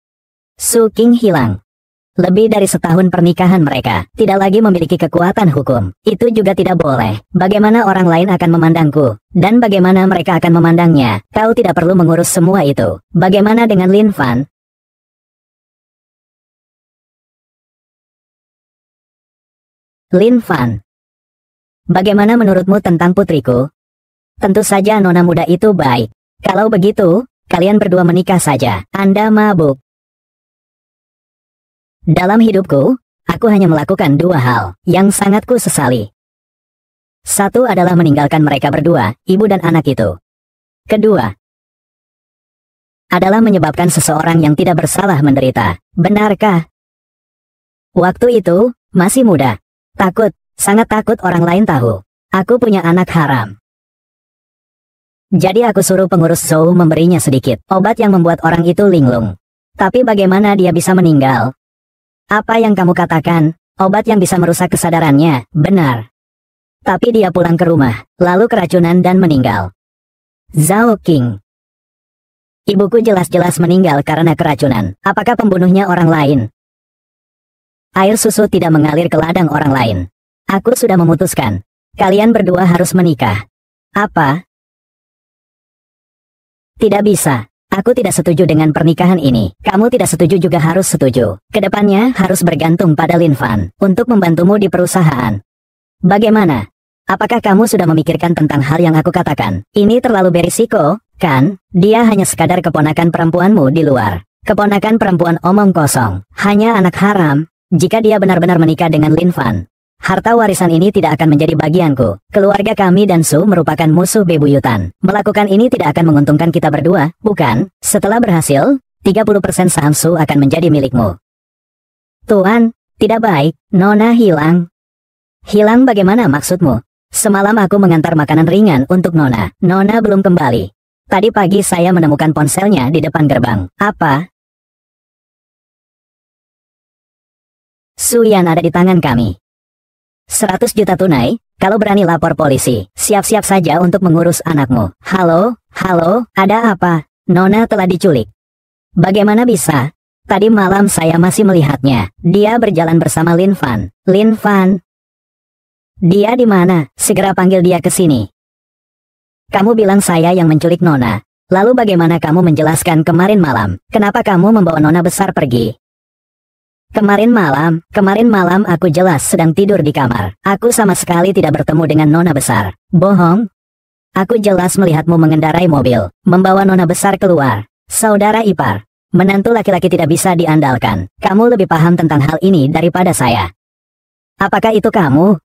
Su King hilang. Lebih dari setahun pernikahan mereka, tidak lagi memiliki kekuatan hukum. Itu juga tidak boleh. Bagaimana orang lain akan memandangku? Dan bagaimana mereka akan memandangnya? Kau tidak perlu mengurus semua itu. Bagaimana dengan Lin Fan? Lin Fan. Bagaimana menurutmu tentang putriku? Tentu saja nona muda itu baik. Kalau begitu, kalian berdua menikah saja. Anda mabuk. Dalam hidupku, aku hanya melakukan dua hal yang sangat ku sesali. Satu adalah meninggalkan mereka berdua, ibu dan anak itu. Kedua, adalah menyebabkan seseorang yang tidak bersalah menderita. Benarkah? Waktu itu, masih muda. Takut, sangat takut orang lain tahu. Aku punya anak haram. Jadi aku suruh pengurus Zhou memberinya sedikit obat yang membuat orang itu linglung. Tapi bagaimana dia bisa meninggal? Apa yang kamu katakan, obat yang bisa merusak kesadarannya, benar. Tapi dia pulang ke rumah, lalu keracunan dan meninggal. Zhao King. Ibuku jelas-jelas meninggal karena keracunan. Apakah pembunuhnya orang lain? Air susu tidak mengalir ke ladang orang lain. Aku sudah memutuskan. Kalian berdua harus menikah. Apa? Tidak bisa. Aku tidak setuju dengan pernikahan ini. Kamu tidak setuju juga harus setuju. Kedepannya harus bergantung pada Lin Fan untuk membantumu di perusahaan. Bagaimana? Apakah kamu sudah memikirkan tentang hal yang aku katakan? Ini terlalu berisiko, kan? Dia hanya sekadar keponakan perempuanmu di luar. Keponakan perempuan omong kosong. Hanya anak haram. Jika dia benar-benar menikah dengan Lin Fan, harta warisan ini tidak akan menjadi bagianku. Keluarga kami dan Su merupakan musuh bebuyutan. Melakukan ini tidak akan menguntungkan kita berdua, bukan? Setelah berhasil, 30% saham Su akan menjadi milikmu. Tuan, tidak baik, Nona hilang. Hilang bagaimana maksudmu? Semalam aku mengantar makanan ringan untuk Nona. Nona belum kembali. Tadi pagi saya menemukan ponselnya di depan gerbang. Apa? Su Yan ada di tangan kami. 100 juta tunai, kalau berani lapor polisi. Siap-siap saja untuk mengurus anakmu. Halo, ada apa? Nona telah diculik. Bagaimana bisa? Tadi malam saya masih melihatnya. Dia berjalan bersama Lin Fan. Lin Fan? Dia di mana? Segera panggil dia ke sini. Kamu bilang saya yang menculik Nona. Lalu bagaimana kamu menjelaskan kemarin malam? Kenapa kamu membawa Nona besar pergi? Kemarin malam aku jelas sedang tidur di kamar. Aku sama sekali tidak bertemu dengan Nona besar. Bohong. Aku jelas melihatmu mengendarai mobil, membawa Nona besar keluar. Saudara ipar, menantu laki-laki tidak bisa diandalkan. Kamu lebih paham tentang hal ini daripada saya. Apakah itu kamu?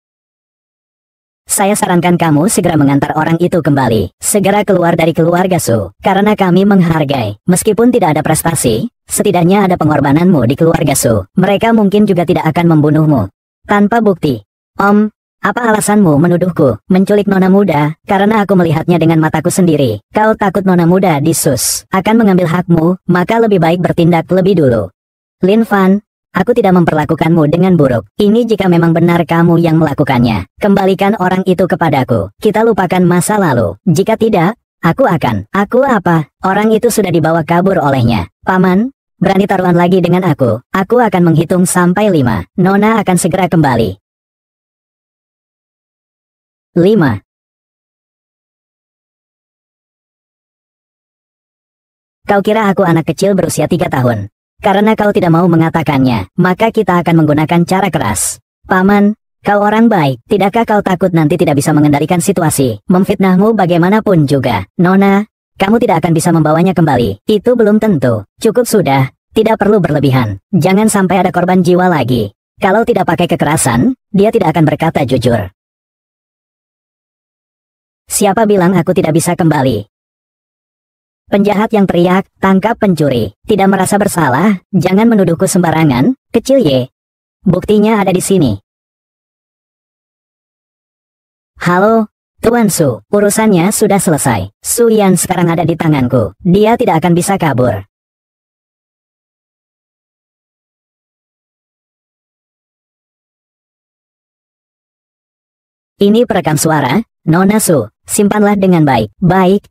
Saya sarankan kamu segera mengantar orang itu kembali. Segera keluar dari keluarga Su. Karena kami menghargai. Meskipun tidak ada prestasi, setidaknya ada pengorbananmu di keluarga Su. Mereka mungkin juga tidak akan membunuhmu. Tanpa bukti. Om, apa alasanmu menuduhku menculik Nona muda? Karena aku melihatnya dengan mataku sendiri. Kau takut Nona muda di Sus akan mengambil hakmu, maka lebih baik bertindak lebih dulu. Lin Fan, aku tidak memperlakukanmu dengan buruk. Ini jika memang benar kamu yang melakukannya. Kembalikan orang itu kepadaku. Kita lupakan masa lalu. Jika tidak, aku apa? Orang itu sudah dibawa kabur olehnya. Paman, berani taruhan lagi dengan aku. Aku akan menghitung sampai 5. Nona akan segera kembali. 5. Kau kira aku anak kecil berusia 3 tahun? Karena kau tidak mau mengatakannya, maka kita akan menggunakan cara keras. Paman, kau orang baik, tidakkah kau takut nanti tidak bisa mengendalikan situasi, memfitnahmu bagaimanapun juga? Nona, kamu tidak akan bisa membawanya kembali. Itu belum tentu. Cukup sudah, tidak perlu berlebihan. Jangan sampai ada korban jiwa lagi. Kalau tidak pakai kekerasan, dia tidak akan berkata jujur. Siapa bilang aku tidak bisa kembali? Penjahat yang teriak, tangkap pencuri. Tidak merasa bersalah, jangan menuduhku sembarangan, kecil ye. Buktinya ada di sini. Halo, Tuan Su, urusannya sudah selesai. Su Yan sekarang ada di tanganku. Dia tidak akan bisa kabur. Ini perekam suara, Nona Su, simpanlah dengan baik. Baik.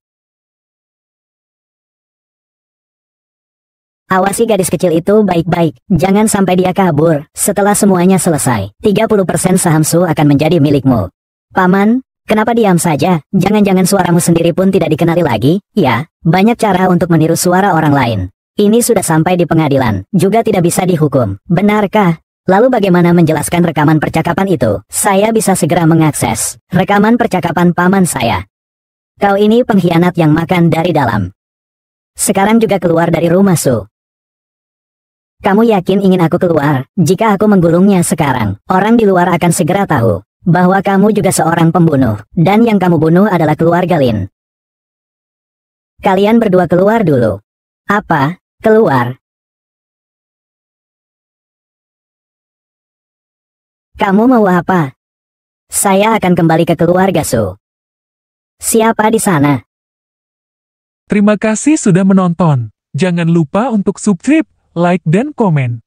Awasi gadis kecil itu baik-baik, jangan sampai dia kabur. Setelah semuanya selesai, 30% saham Su akan menjadi milikmu. Paman, kenapa diam saja? Jangan-jangan suaramu sendiri pun tidak dikenali lagi? Ya, banyak cara untuk meniru suara orang lain. Ini sudah sampai di pengadilan, juga tidak bisa dihukum. Benarkah? Lalu bagaimana menjelaskan rekaman percakapan itu? Saya bisa segera mengakses rekaman percakapan paman saya. Kau ini pengkhianat yang makan dari dalam. Sekarang juga keluar dari rumah Su. Kamu yakin ingin aku keluar? Jika aku menggulungnya sekarang, orang di luar akan segera tahu bahwa kamu juga seorang pembunuh, dan yang kamu bunuh adalah keluarga Lin. Kalian berdua keluar dulu. Apa? Keluar? Kamu mau apa? Saya akan kembali ke keluarga Su. Siapa di sana? Terima kasih sudah menonton. Jangan lupa untuk subscribe, like, dan komen.